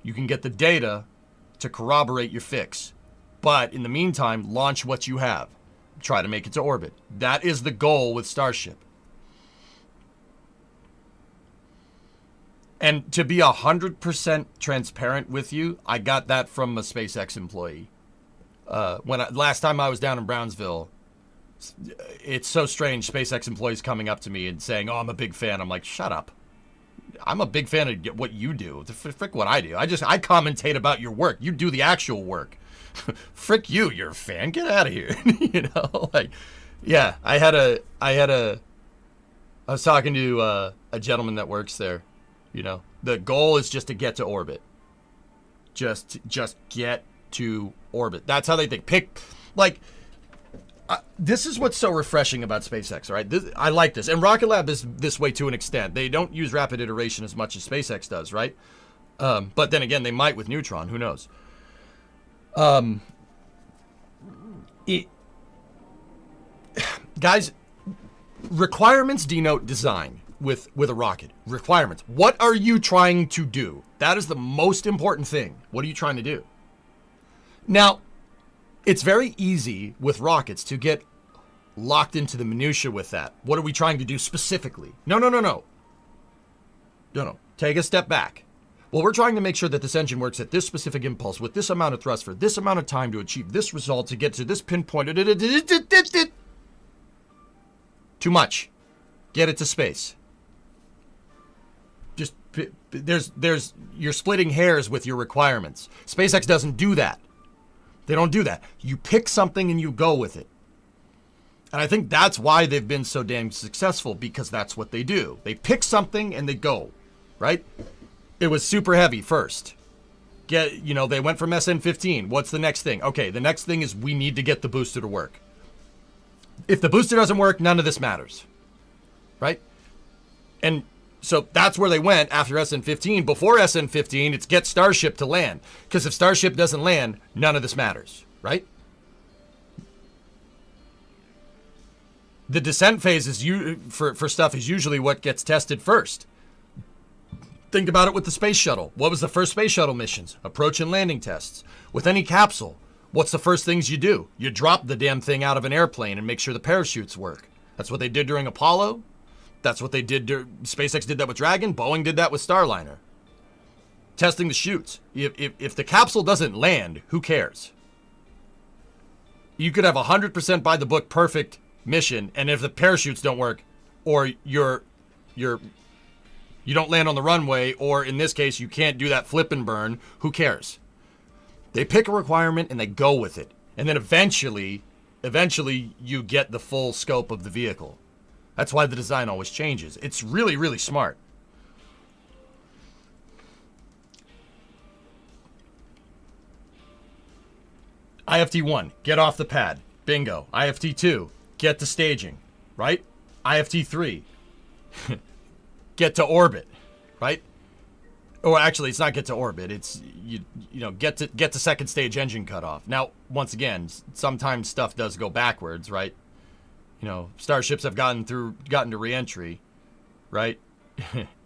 you can get the data to corroborate your fix. But in the meantime, launch what you have. Try to make it to orbit. That is the goal with Starship. And to be 100% transparent with you, I got that from a SpaceX employee. Last time I was down in Brownsville, it's so strange, SpaceX employees coming up to me and saying, "Oh, I'm a big fan." I'm like, shut up. I'm a big fan of what you do. Frick what I do. I commentate about your work. You do the actual work. Frick you, you're a fan. Get out of here. You know, like, yeah, I was talking to a gentleman that works there. You know, the goal is just to get to orbit. Just get to orbit. That's how they think. This is what's so refreshing about SpaceX, right? I like this. And Rocket Lab is this way to an extent. They don't use rapid iteration as much as SpaceX does, right? But then again, they might with Neutron. Who knows? Guys, requirements denote design with a rocket. Requirements. What are you trying to do? That is the most important thing. What are you trying to do? Now, it's very easy with rockets to get locked into the minutia with that. What are we trying to do specifically? No. Take a step back. Well, we're trying to make sure that this engine works at this specific impulse with this amount of thrust for this amount of time to achieve this result to get to this pinpoint. Too much. Get it to space. Just you're splitting hairs with your requirements. SpaceX doesn't do that. They don't do that. You pick something and you go with it. And I think that's why they've been so damn successful, because that's what they do. They pick something and they go, right? It was super heavy first. They went from SN15. What's the next thing? Okay, the next thing is we need to get the booster to work. If the booster doesn't work, none of this matters, right? And so that's where they went after SN15. Before SN15, it's get Starship to land. Because if Starship doesn't land, none of this matters, right? The descent phase is for stuff is usually what gets tested first. Think about it with the space shuttle. What was the first space shuttle missions? Approach and landing tests. With any capsule, what's the first things you do? You drop the damn thing out of an airplane and make sure the parachutes work. That's what they did during Apollo. That's what they did. SpaceX did that with Dragon. Boeing did that with Starliner. Testing the chutes. If the capsule doesn't land, who cares? You could have 100% by the book perfect mission, and if the parachutes don't work, or you don't land on the runway, or in this case, you can't do that flip and burn, who cares? They pick a requirement and they go with it. And then eventually you get the full scope of the vehicle. That's why the design always changes. It's really, really smart. IFT1, get off the pad. Bingo. IFT2, get to staging, right? IFT3, get to orbit, right? Or actually, it's not get to orbit. It's get to second stage engine cutoff. Now, once again, sometimes stuff does go backwards, right? Starships have gotten to reentry, right?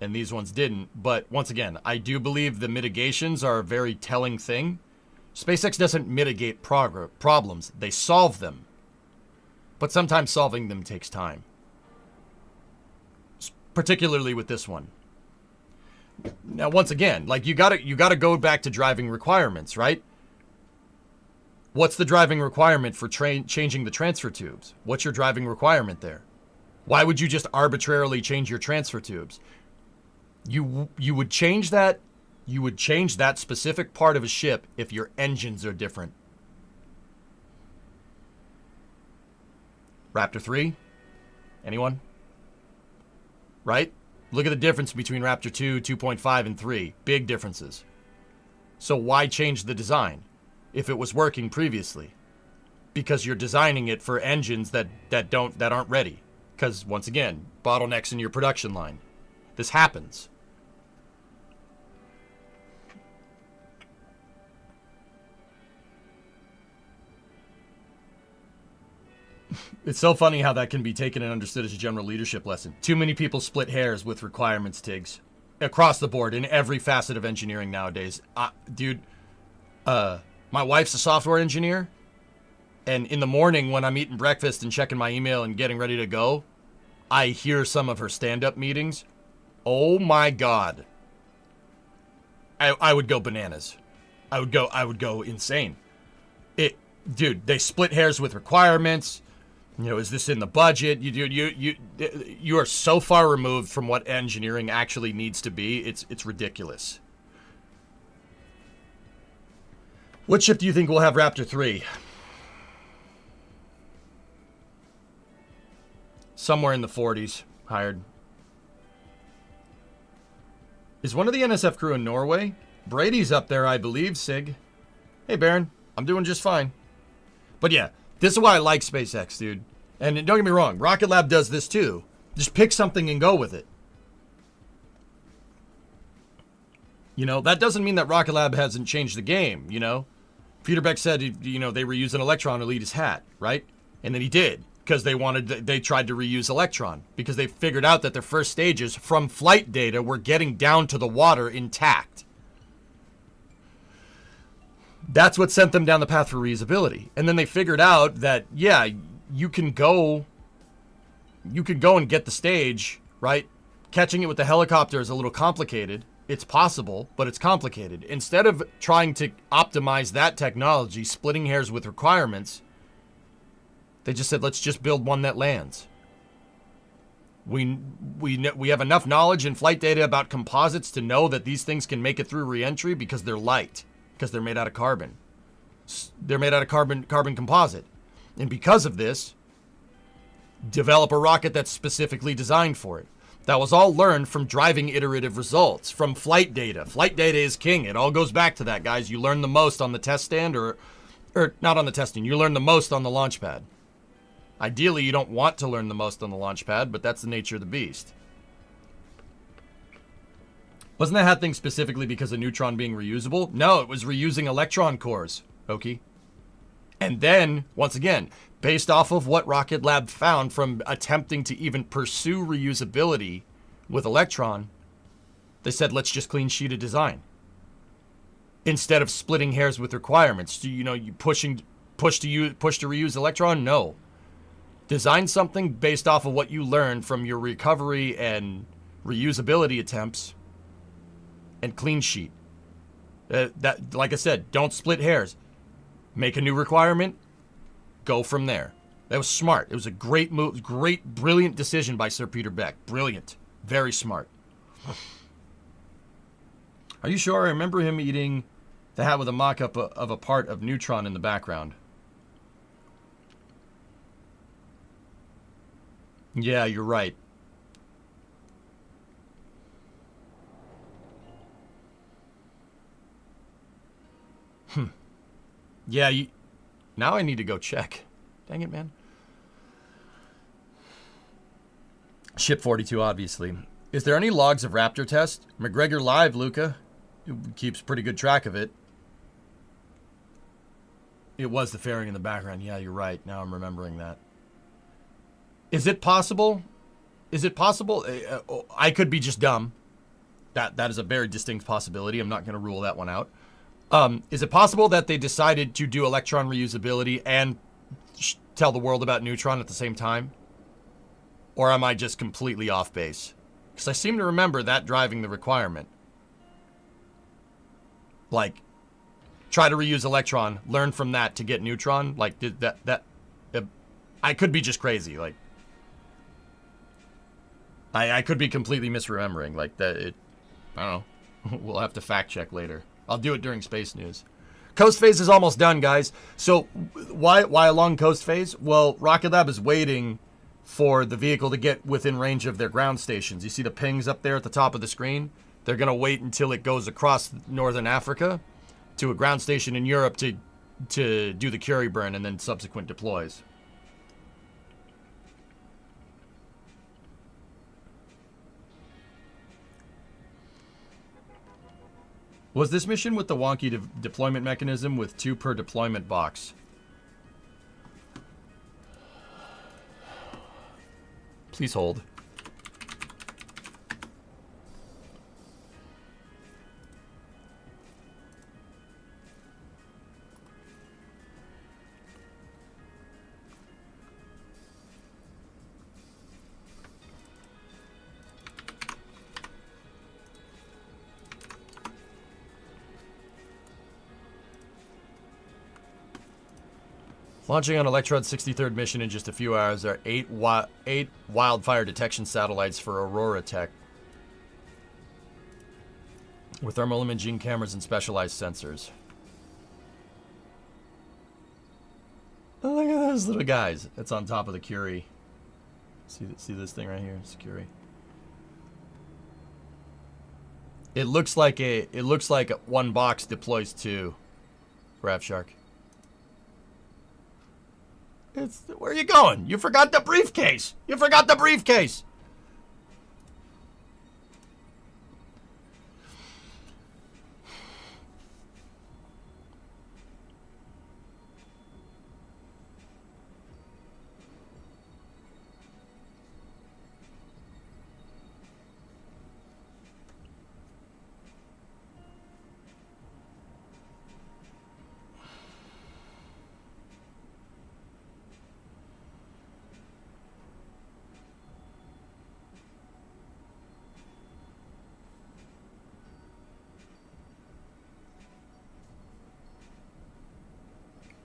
And these ones didn't. But once again, I do believe the mitigations are a very telling thing. SpaceX doesn't mitigate problems. They solve them. But sometimes solving them takes time. Particularly with this one. Now, once again, like you gotta go back to driving requirements, right? What's the driving requirement for changing the transfer tubes? What's your driving requirement there? Why would you just arbitrarily change your transfer tubes? You would change that. You would change that specific part of a ship if your engines are different. Raptor 3? Anyone? Right? Look at the difference between Raptor 2, 2.5, and 3. Big differences. So why change the design if it was working previously? Because you're designing it for engines that aren't ready. Because, once again, bottlenecks in your production line. This happens. It's so funny how that can be taken and understood as a general leadership lesson. Too many people split hairs with requirements, Tiggs. Across the board, in every facet of engineering nowadays. Dude, my wife's a software engineer. And in the morning when I'm eating breakfast and checking my email and getting ready to go, I hear some of her stand-up meetings. Oh my God. I would go bananas. I would go insane. Dude, they split hairs with requirements. You know, is this in the budget? You are so far removed from what engineering actually needs to be. It's ridiculous. What ship do you think will have Raptor 3? Somewhere in the 40s, hired. Is one of the NSF crew in Norway? Brady's up there, I believe, Sig. Hey, Baron. I'm doing just fine. But yeah, this is why I like SpaceX, dude. And don't get me wrong, Rocket Lab does this too. Just pick something and go with it. You know, that doesn't mean that Rocket Lab hasn't changed the game, you know? Peter Beck said, you know, they reuse an Electron to lead his hat, right? And then he did, because they tried to reuse Electron, because they figured out that their first stages from flight data were getting down to the water intact. That's what sent them down the path for reusability. And then they figured out that, yeah, you can go and get the stage, right? Catching it with the helicopter is a little complicated. It's possible, but it's complicated. Instead of trying to optimize that technology, splitting hairs with requirements, they just said, let's just build one that lands. We have enough knowledge and flight data about composites to know that these things can make it through reentry because they're light. Because they're made out of carbon. They're made out of carbon composite. And because of this, develop a rocket that's specifically designed for it. That was all learned from driving iterative results, from flight data. Flight data is king. It all goes back to that, guys. You learn the most on the test stand or not on the testing. You learn the most on the launch pad. Ideally, you don't want to learn the most on the launch pad, but that's the nature of the beast. Wasn't that thing specifically because of Neutron being reusable? No, it was reusing Electron cores, Okie. And then, once again, based off of what Rocket Lab found from attempting to even pursue reusability with Electron, they said, let's just clean sheet a design. Instead of splitting hairs with requirements. You know, you push to reuse Electron? No. Design something based off of what you learned from your recovery and reusability attempts. And clean sheet. That, like I said, don't split hairs. Make a new requirement. Go from there. That was smart. It was a great move, brilliant decision by Sir Peter Beck. Brilliant. Very smart. Are you sure? I remember him eating the hat with a mock-up of a part of Neutron in the background. Yeah, you're right. Yeah, now I need to go check. Dang it, man. Ship 42, obviously. Is there any logs of Raptor test? McGregor Live, Luca. Keeps pretty good track of it. It was the fairing in the background. Yeah, you're right. Now I'm remembering that. Is it possible? Is it possible? I could be just dumb. That is a very distinct possibility. I'm not going to rule that one out. Is it possible that they decided to do Electron reusability and tell the world about Neutron at the same time? Or am I just completely off base? Because I seem to remember that driving the requirement. Like, try to reuse Electron, learn from that to get Neutron. Like, I could be just crazy. Like, I could be completely misremembering. Like, I don't know. We'll have to fact check later. I'll do it during Space News. Coast phase is almost done, guys. So why a long coast phase? Well, Rocket Lab is waiting for the vehicle to get within range of their ground stations. You see the pings up there at the top of the screen? They're going to wait until it goes across northern Africa to a ground station in Europe to do the Curie burn and then subsequent deploys. Was this mission with the wonky deployment mechanism with 2 per deployment box? Please hold. Launching on Electron's 63rd mission in just a few hours, there are 8 wildfire detection satellites for Aurora Tech, with thermal imaging cameras and specialized sensors. Oh, look at those little guys. It's on top of the Curie. See this thing right here? It's Curie. It looks like one box deploys 2. Grab Shark. Where are you going? You forgot the briefcase. You forgot the briefcase.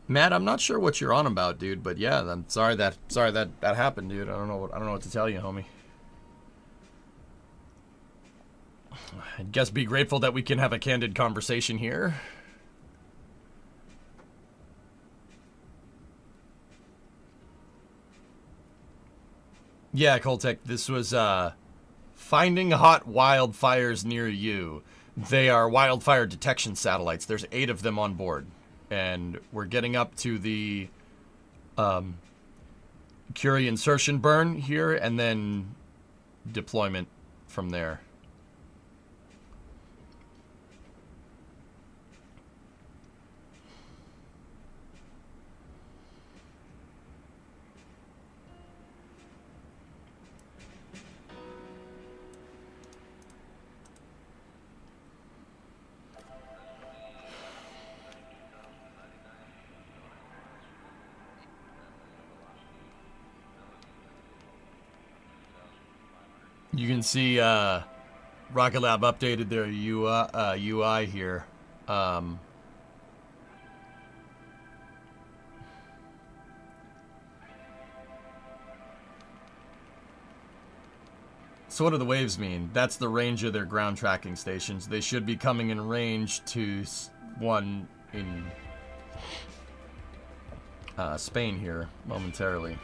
Matt, I'm not sure what you're on about, dude, but yeah, I'm sorry that happened, dude. I don't know what to tell you, homie. I guess be grateful that we can have a candid conversation here. Yeah, Coltec, this was finding hot wildfires near you. They are wildfire detection satellites. There's 8 of them on board. And we're getting up to the Curie insertion burn here, and then deployment from there. You can see Rocket Lab updated their UI here. So what do the waves mean? That's the range of their ground tracking stations. They should be coming in range to one in Spain here momentarily.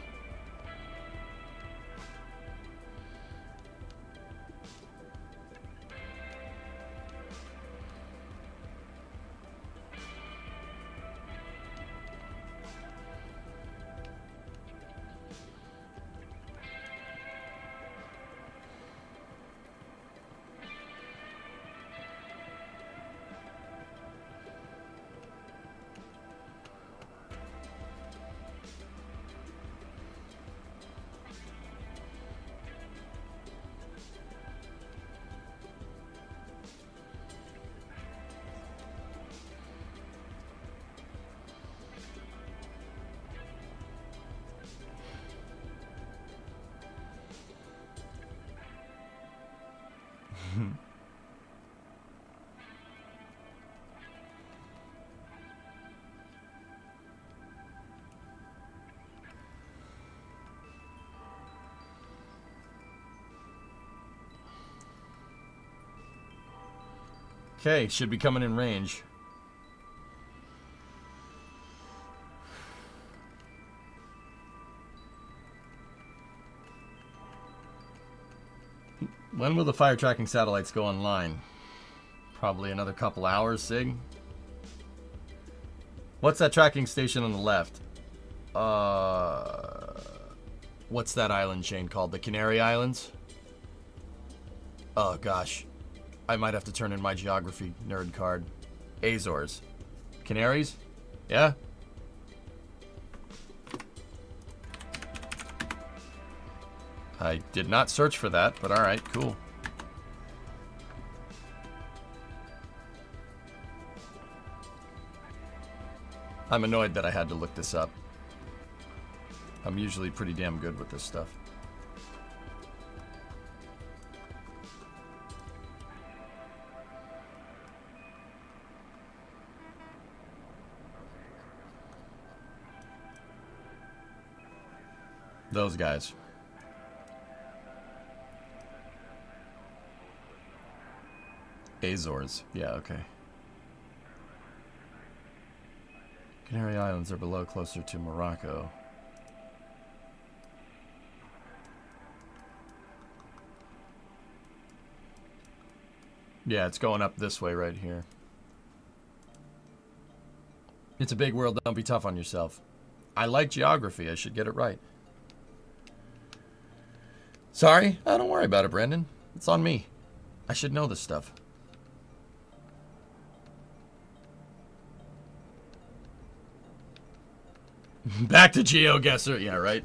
Okay, should be coming in range. When will the fire tracking satellites go online? Probably another couple hours, Sig. What's that tracking station on the left? What's that island chain called? The Canary Islands? Oh gosh. I might have to turn in my geography nerd card. Azores. Canaries? Yeah? I did not search for that, but alright, cool. I'm annoyed that I had to look this up. I'm usually pretty damn good with this stuff. Those guys. Azores. Yeah, okay. Canary Islands are below, closer to Morocco. Yeah, it's going up this way right here. It's a big world, don't be tough on yourself. I like geography, I should get it right. Sorry? Oh, don't worry about it, Brandon. It's on me. I should know this stuff. Back to GeoGuessr. Yeah, right?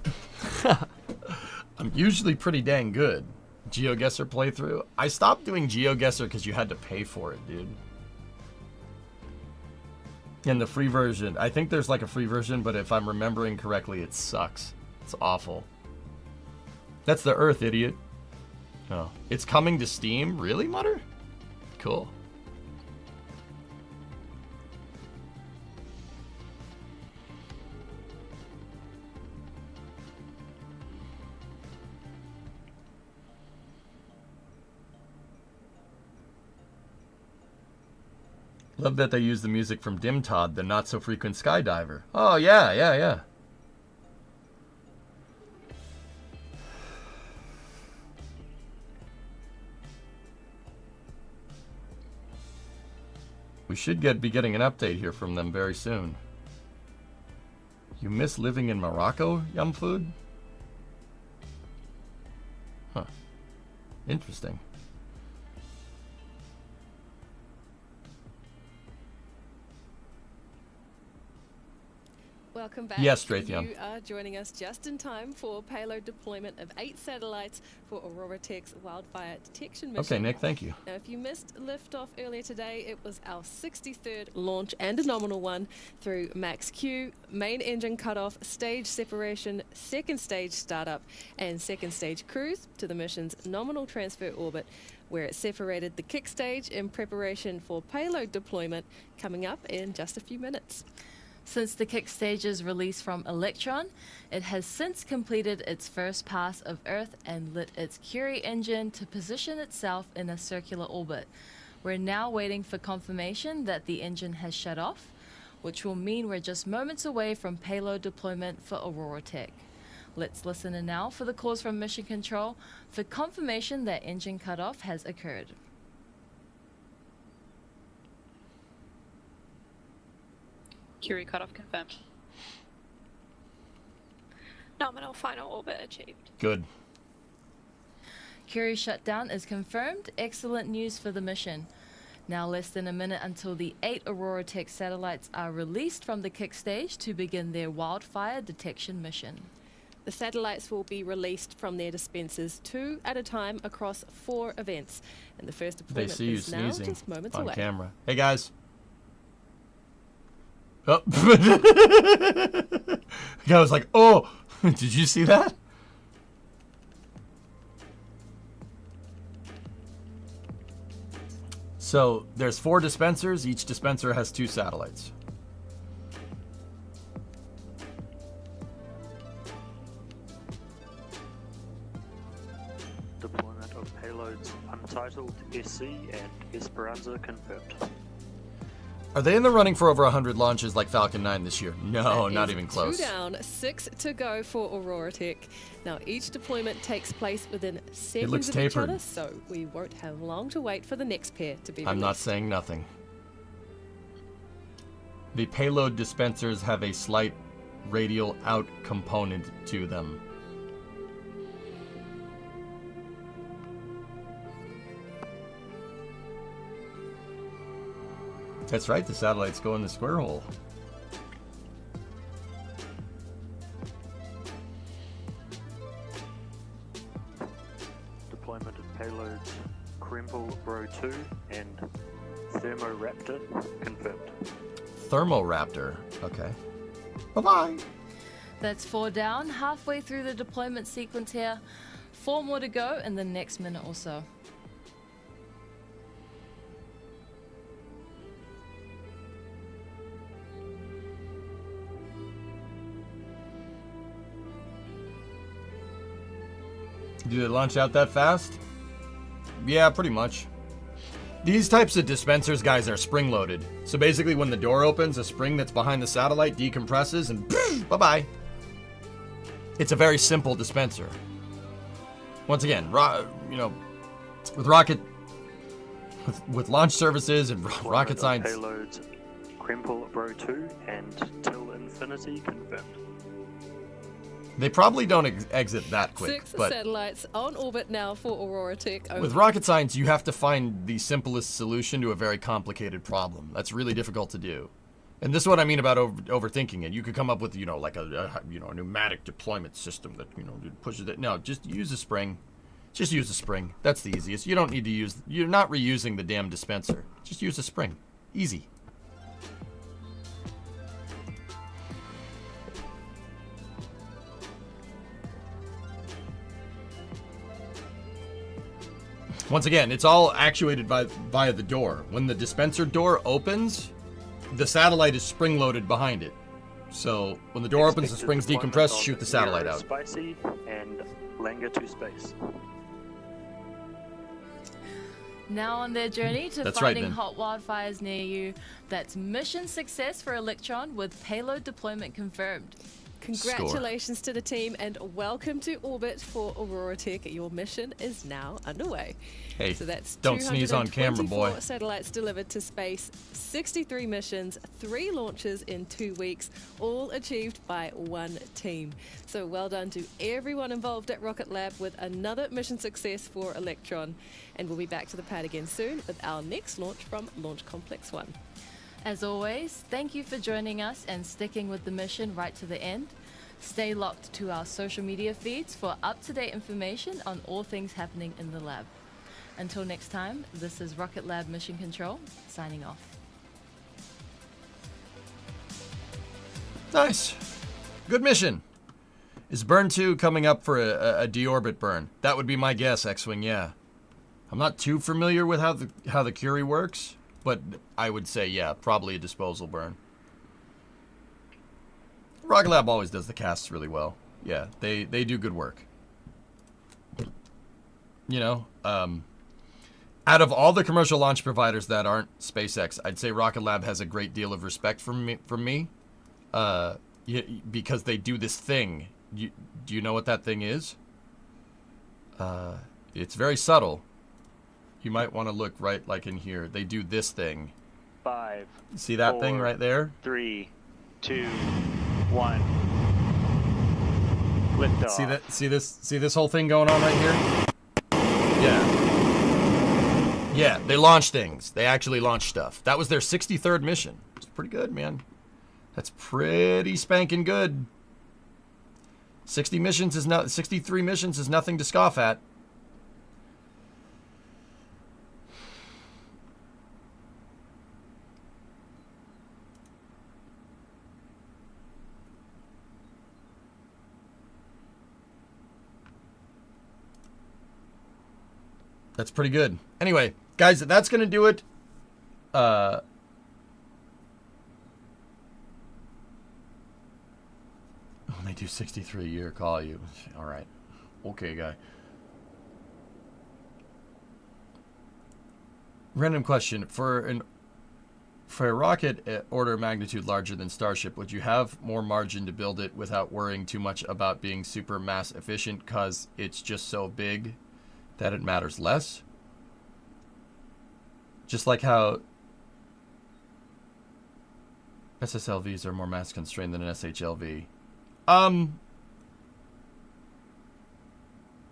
I'm usually pretty dang good. GeoGuessr playthrough. I stopped doing GeoGuessr because you had to pay for it, dude. And the free version. I think there's like a free version, but if I'm remembering correctly, it sucks. It's awful. That's the Earth, idiot. Oh. It's coming to Steam? Really, Mutter? Cool. Love that they use the music from Dim Todd, the not-so-frequent skydiver. Oh, yeah, yeah, yeah. We should be getting an update here from them very soon. You miss living in Morocco, Yum Food? Huh. Interesting. Welcome back. Yes, Raytheon. You are joining us just in time for payload deployment of 8 satellites for Aurora Tech's wildfire detection mission. Okay, Nick, thank you. Now, if you missed liftoff earlier today, it was our 63rd launch and a nominal one through max Q, main engine cutoff, stage separation, second stage startup, and second stage cruise to the mission's nominal transfer orbit, where it separated the kick stage in preparation for payload deployment coming up in just a few minutes. Since the kick stage's release from Electron, it has since completed its first pass of Earth and lit its Curie engine to position itself in a circular orbit. We're now waiting for confirmation that the engine has shut off, which will mean we're just moments away from payload deployment for Aurora Tech. Let's listen in now for the calls from Mission Control for confirmation that engine cutoff has occurred. Curie cutoff confirmed. Nominal final orbit achieved. Good. Curie shutdown is confirmed. Excellent news for the mission. Now less than a minute until the 8 Aurora Tech satellites are released from the kick stage to begin their wildfire detection mission. The satellites will be released from their dispensers 2 at a time across 4 events. And the first They deployment see you is now sneezing just moments on away. camera. Hey, guys. Oh. The guy was like, oh, did you see that? So there's 4 dispensers. Each dispenser has 2 satellites. Deployment of payloads Untitled, SC, and Esperanza confirmed. Are they in the running for over 100 launches like Falcon 9 this year? No, That not is even close. 2 down, 6 to go for Aurora Tech. Now, each deployment takes place within seconds looks of each tapered. other, so we won't have long to wait for the next pair to be released. I'm not saying nothing. The payload dispensers have a slight radial out component to them. That's right, the satellites go in the square hole. Deployment of payloads Crimple Bro 2 and Thermoraptor confirmed. Thermoraptor, okay. Bye-bye. That's 4 down, halfway through the deployment sequence here. 4 more to go in the next minute or so. Do they launch out that fast? Yeah, pretty much. These types of dispensers, guys, are spring-loaded. So basically when the door opens, a spring that's behind the satellite decompresses and bye-bye. It's a very simple dispenser. Once again, with rocket... With launch services and rocket science... Payloads Crimple Bro 2 and Till Infinity confirmed. They probably don't exit that quick, 6 but satellites on orbit now for Aurora Tech. with rocket science, you have to find the simplest solution to a very complicated problem. That's really difficult to do. And this is what I mean about overthinking it. You could come up with, like a pneumatic deployment system that, pushes it. No, just use a spring. Just use a spring. That's the easiest. You don't need to you're not reusing the damn dispenser. Just use a spring. Easy. Once again, it's all actuated via the door. When the dispenser door opens, the satellite is spring-loaded behind it. So when the door opens, the springs decompress, shoot the satellite out. Spicy and Langer to space. Now on their journey to That's right, finding then. hot wildfires near you. That's mission success for Electron with payload deployment confirmed. Congratulations to the team and welcome to orbit for Aurora Tech. Your mission is now underway. Hey, So that's don't sneeze on camera, boy. 224 satellites delivered to space, 63 missions, 3 launches in 2 weeks, all achieved by one team. So well done to everyone involved at Rocket Lab with another mission success for Electron. And we'll be back to the pad again soon with our next launch from Launch Complex 1. As always, thank you for joining us and sticking with the mission right to the end. Stay locked to our social media feeds for up-to-date information on all things happening in the lab. Until next time, this is Rocket Lab Mission Control, signing off. Nice. Good mission. Is burn 2 coming up for a deorbit burn? That would be my guess, X-Wing, yeah. I'm not too familiar with how the Curie works, but I would say, yeah, probably a disposal burn. Rocket Lab always does the casts really well. Yeah, they do good work. Out of all the commercial launch providers that aren't SpaceX, I'd say Rocket Lab has a great deal of respect from me, because they do this thing. Do you know what that thing is? It's very subtle. You might want to look right like in here. They do this thing. 5. See that 4, thing right there? 3, 2, 1. Liftoff. See that? See this whole thing going on right here? Yeah. Yeah, they launch things. They actually launch stuff. That was their 63rd mission. It's pretty good, man. That's pretty spanking good. 63 missions is nothing to scoff at. That's pretty good. Anyway, guys, that's going to do it. Oh, they do 63 a year, call you. All right. Okay, guy. Random question. For For a rocket order of magnitude larger than Starship, would you have more margin to build it without worrying too much about being super mass efficient because it's just so big that it matters less? Just like how SSLVs are more mass constrained than an SHLV.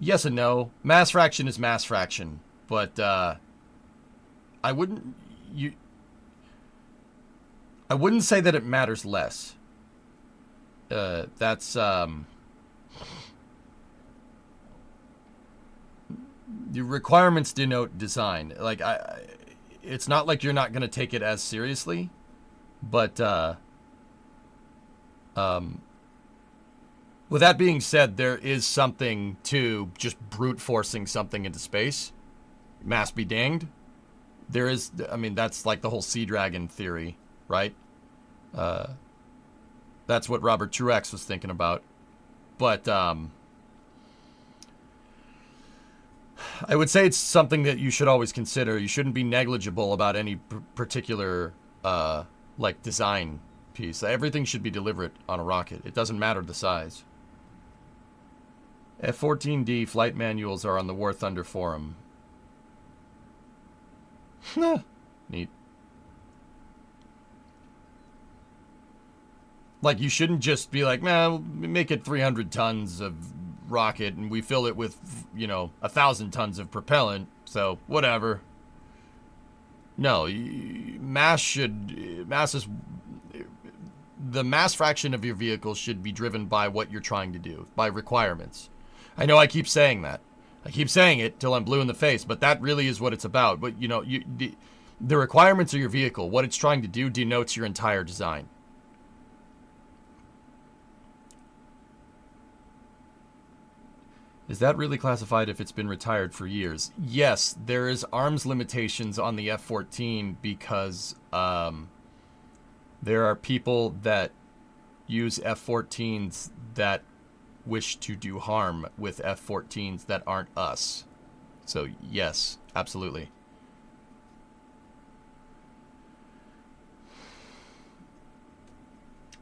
Yes and no. Mass fraction is mass fraction, but I wouldn't say that it matters less. That's the requirements denote design. Like it's not like you're not going to take it as seriously, but with that being said, there is something to just brute forcing something into space. Mass be danged. There is, I mean, that's like the whole Sea Dragon theory, right? That's what Robert Truex was thinking about. But I would say it's something that you should always consider. You shouldn't be negligible about any particular like design piece. Everything should be deliberate on a rocket. It doesn't matter the size. F-14D flight manuals are on the War Thunder forum. Neat. Like, you shouldn't just be like, man, we'll make it 300 tons of rocket and we fill it with, you know, 1,000 tons of propellant, so whatever. No, the mass fraction of your vehicle should be driven by what you're trying to do, by requirements. I know I keep saying that. I keep saying it till I'm blue in the face, but that really is what it's about. But, you know, the requirements of your vehicle, what it's trying to do, denotes your entire design. Is that really classified if it's been retired for years? Yes, there is arms limitations on the F-14 because there are people that use F-14s that wish to do harm with F-14s that aren't us. So, yes, absolutely.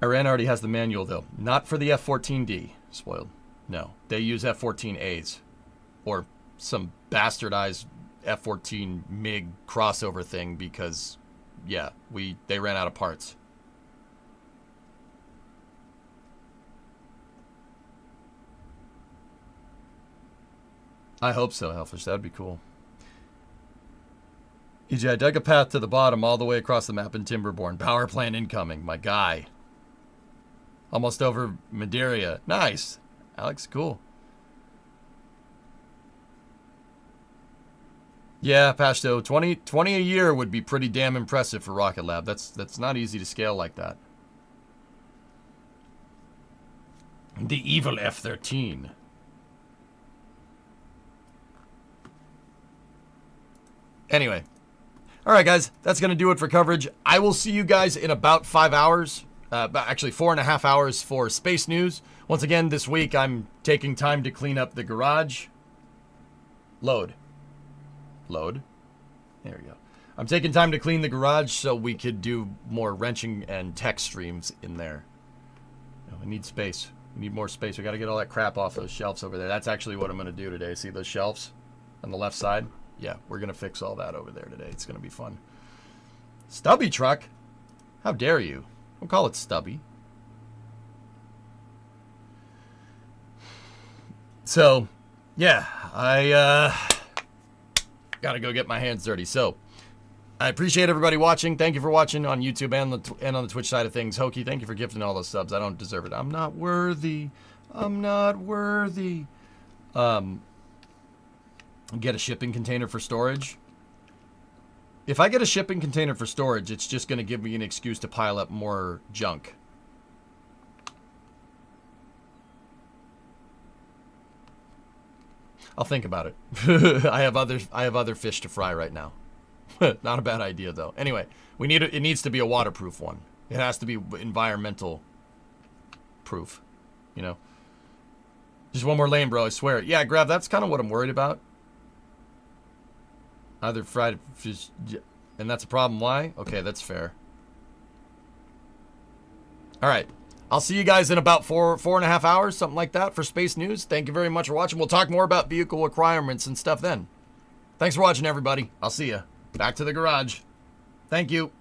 Iran already has the manual, though. Not for the F-14D. Spoiled. No. They use F-14As. Or some bastardized F-14 MiG crossover thing because, yeah, they ran out of parts. I hope so, Hellfish. That'd be cool. EJ, I dug a path to the bottom all the way across the map in Timberborn. Power plant incoming. My guy. Almost over Madeira. Nice. Alex, cool. Yeah, Pashto. 20 a year would be pretty damn impressive for Rocket Lab. That's not easy to scale like that. The evil F-13. Anyway. Alright, guys. That's going to do it for coverage. I will see you guys in about 5 hours. Actually, 4.5 hours for space news. Once again, this week, I'm taking time to clean up the garage. Load. There we go. I'm taking time to clean the garage so we could do more wrenching and tech streams in there. We need space. We need more space. We got to get all that crap off those shelves over there. That's actually what I'm going to do today. See those shelves on the left side? Yeah, we're going to fix all that over there today. It's going to be fun. Stubby truck? How dare you? Don't call it stubby. So, yeah, I gotta go get my hands dirty. So, I appreciate everybody watching. Thank you for watching on YouTube and on the Twitch side of things. Hokey, thank you for gifting all those subs. I don't deserve it. I'm not worthy. I'm not worthy. Get a shipping container for storage. If I get a shipping container for storage, it's just going to give me an excuse to pile up more junk. I'll think about it. I have other fish to fry right now. Not a bad idea though. Anyway, it needs to be a waterproof one. It has to be environmental proof, you know. Just one more lane, bro, I swear. Yeah, Grav, that's kind of what I'm worried about. Either fried fish, and that's a problem. Why? Okay, that's fair. All right. I'll see you guys in about 4.5 hours, something like that, for Space News. Thank you very much for watching. We'll talk more about vehicle requirements and stuff then. Thanks for watching, everybody. I'll see you. Back to the garage. Thank you.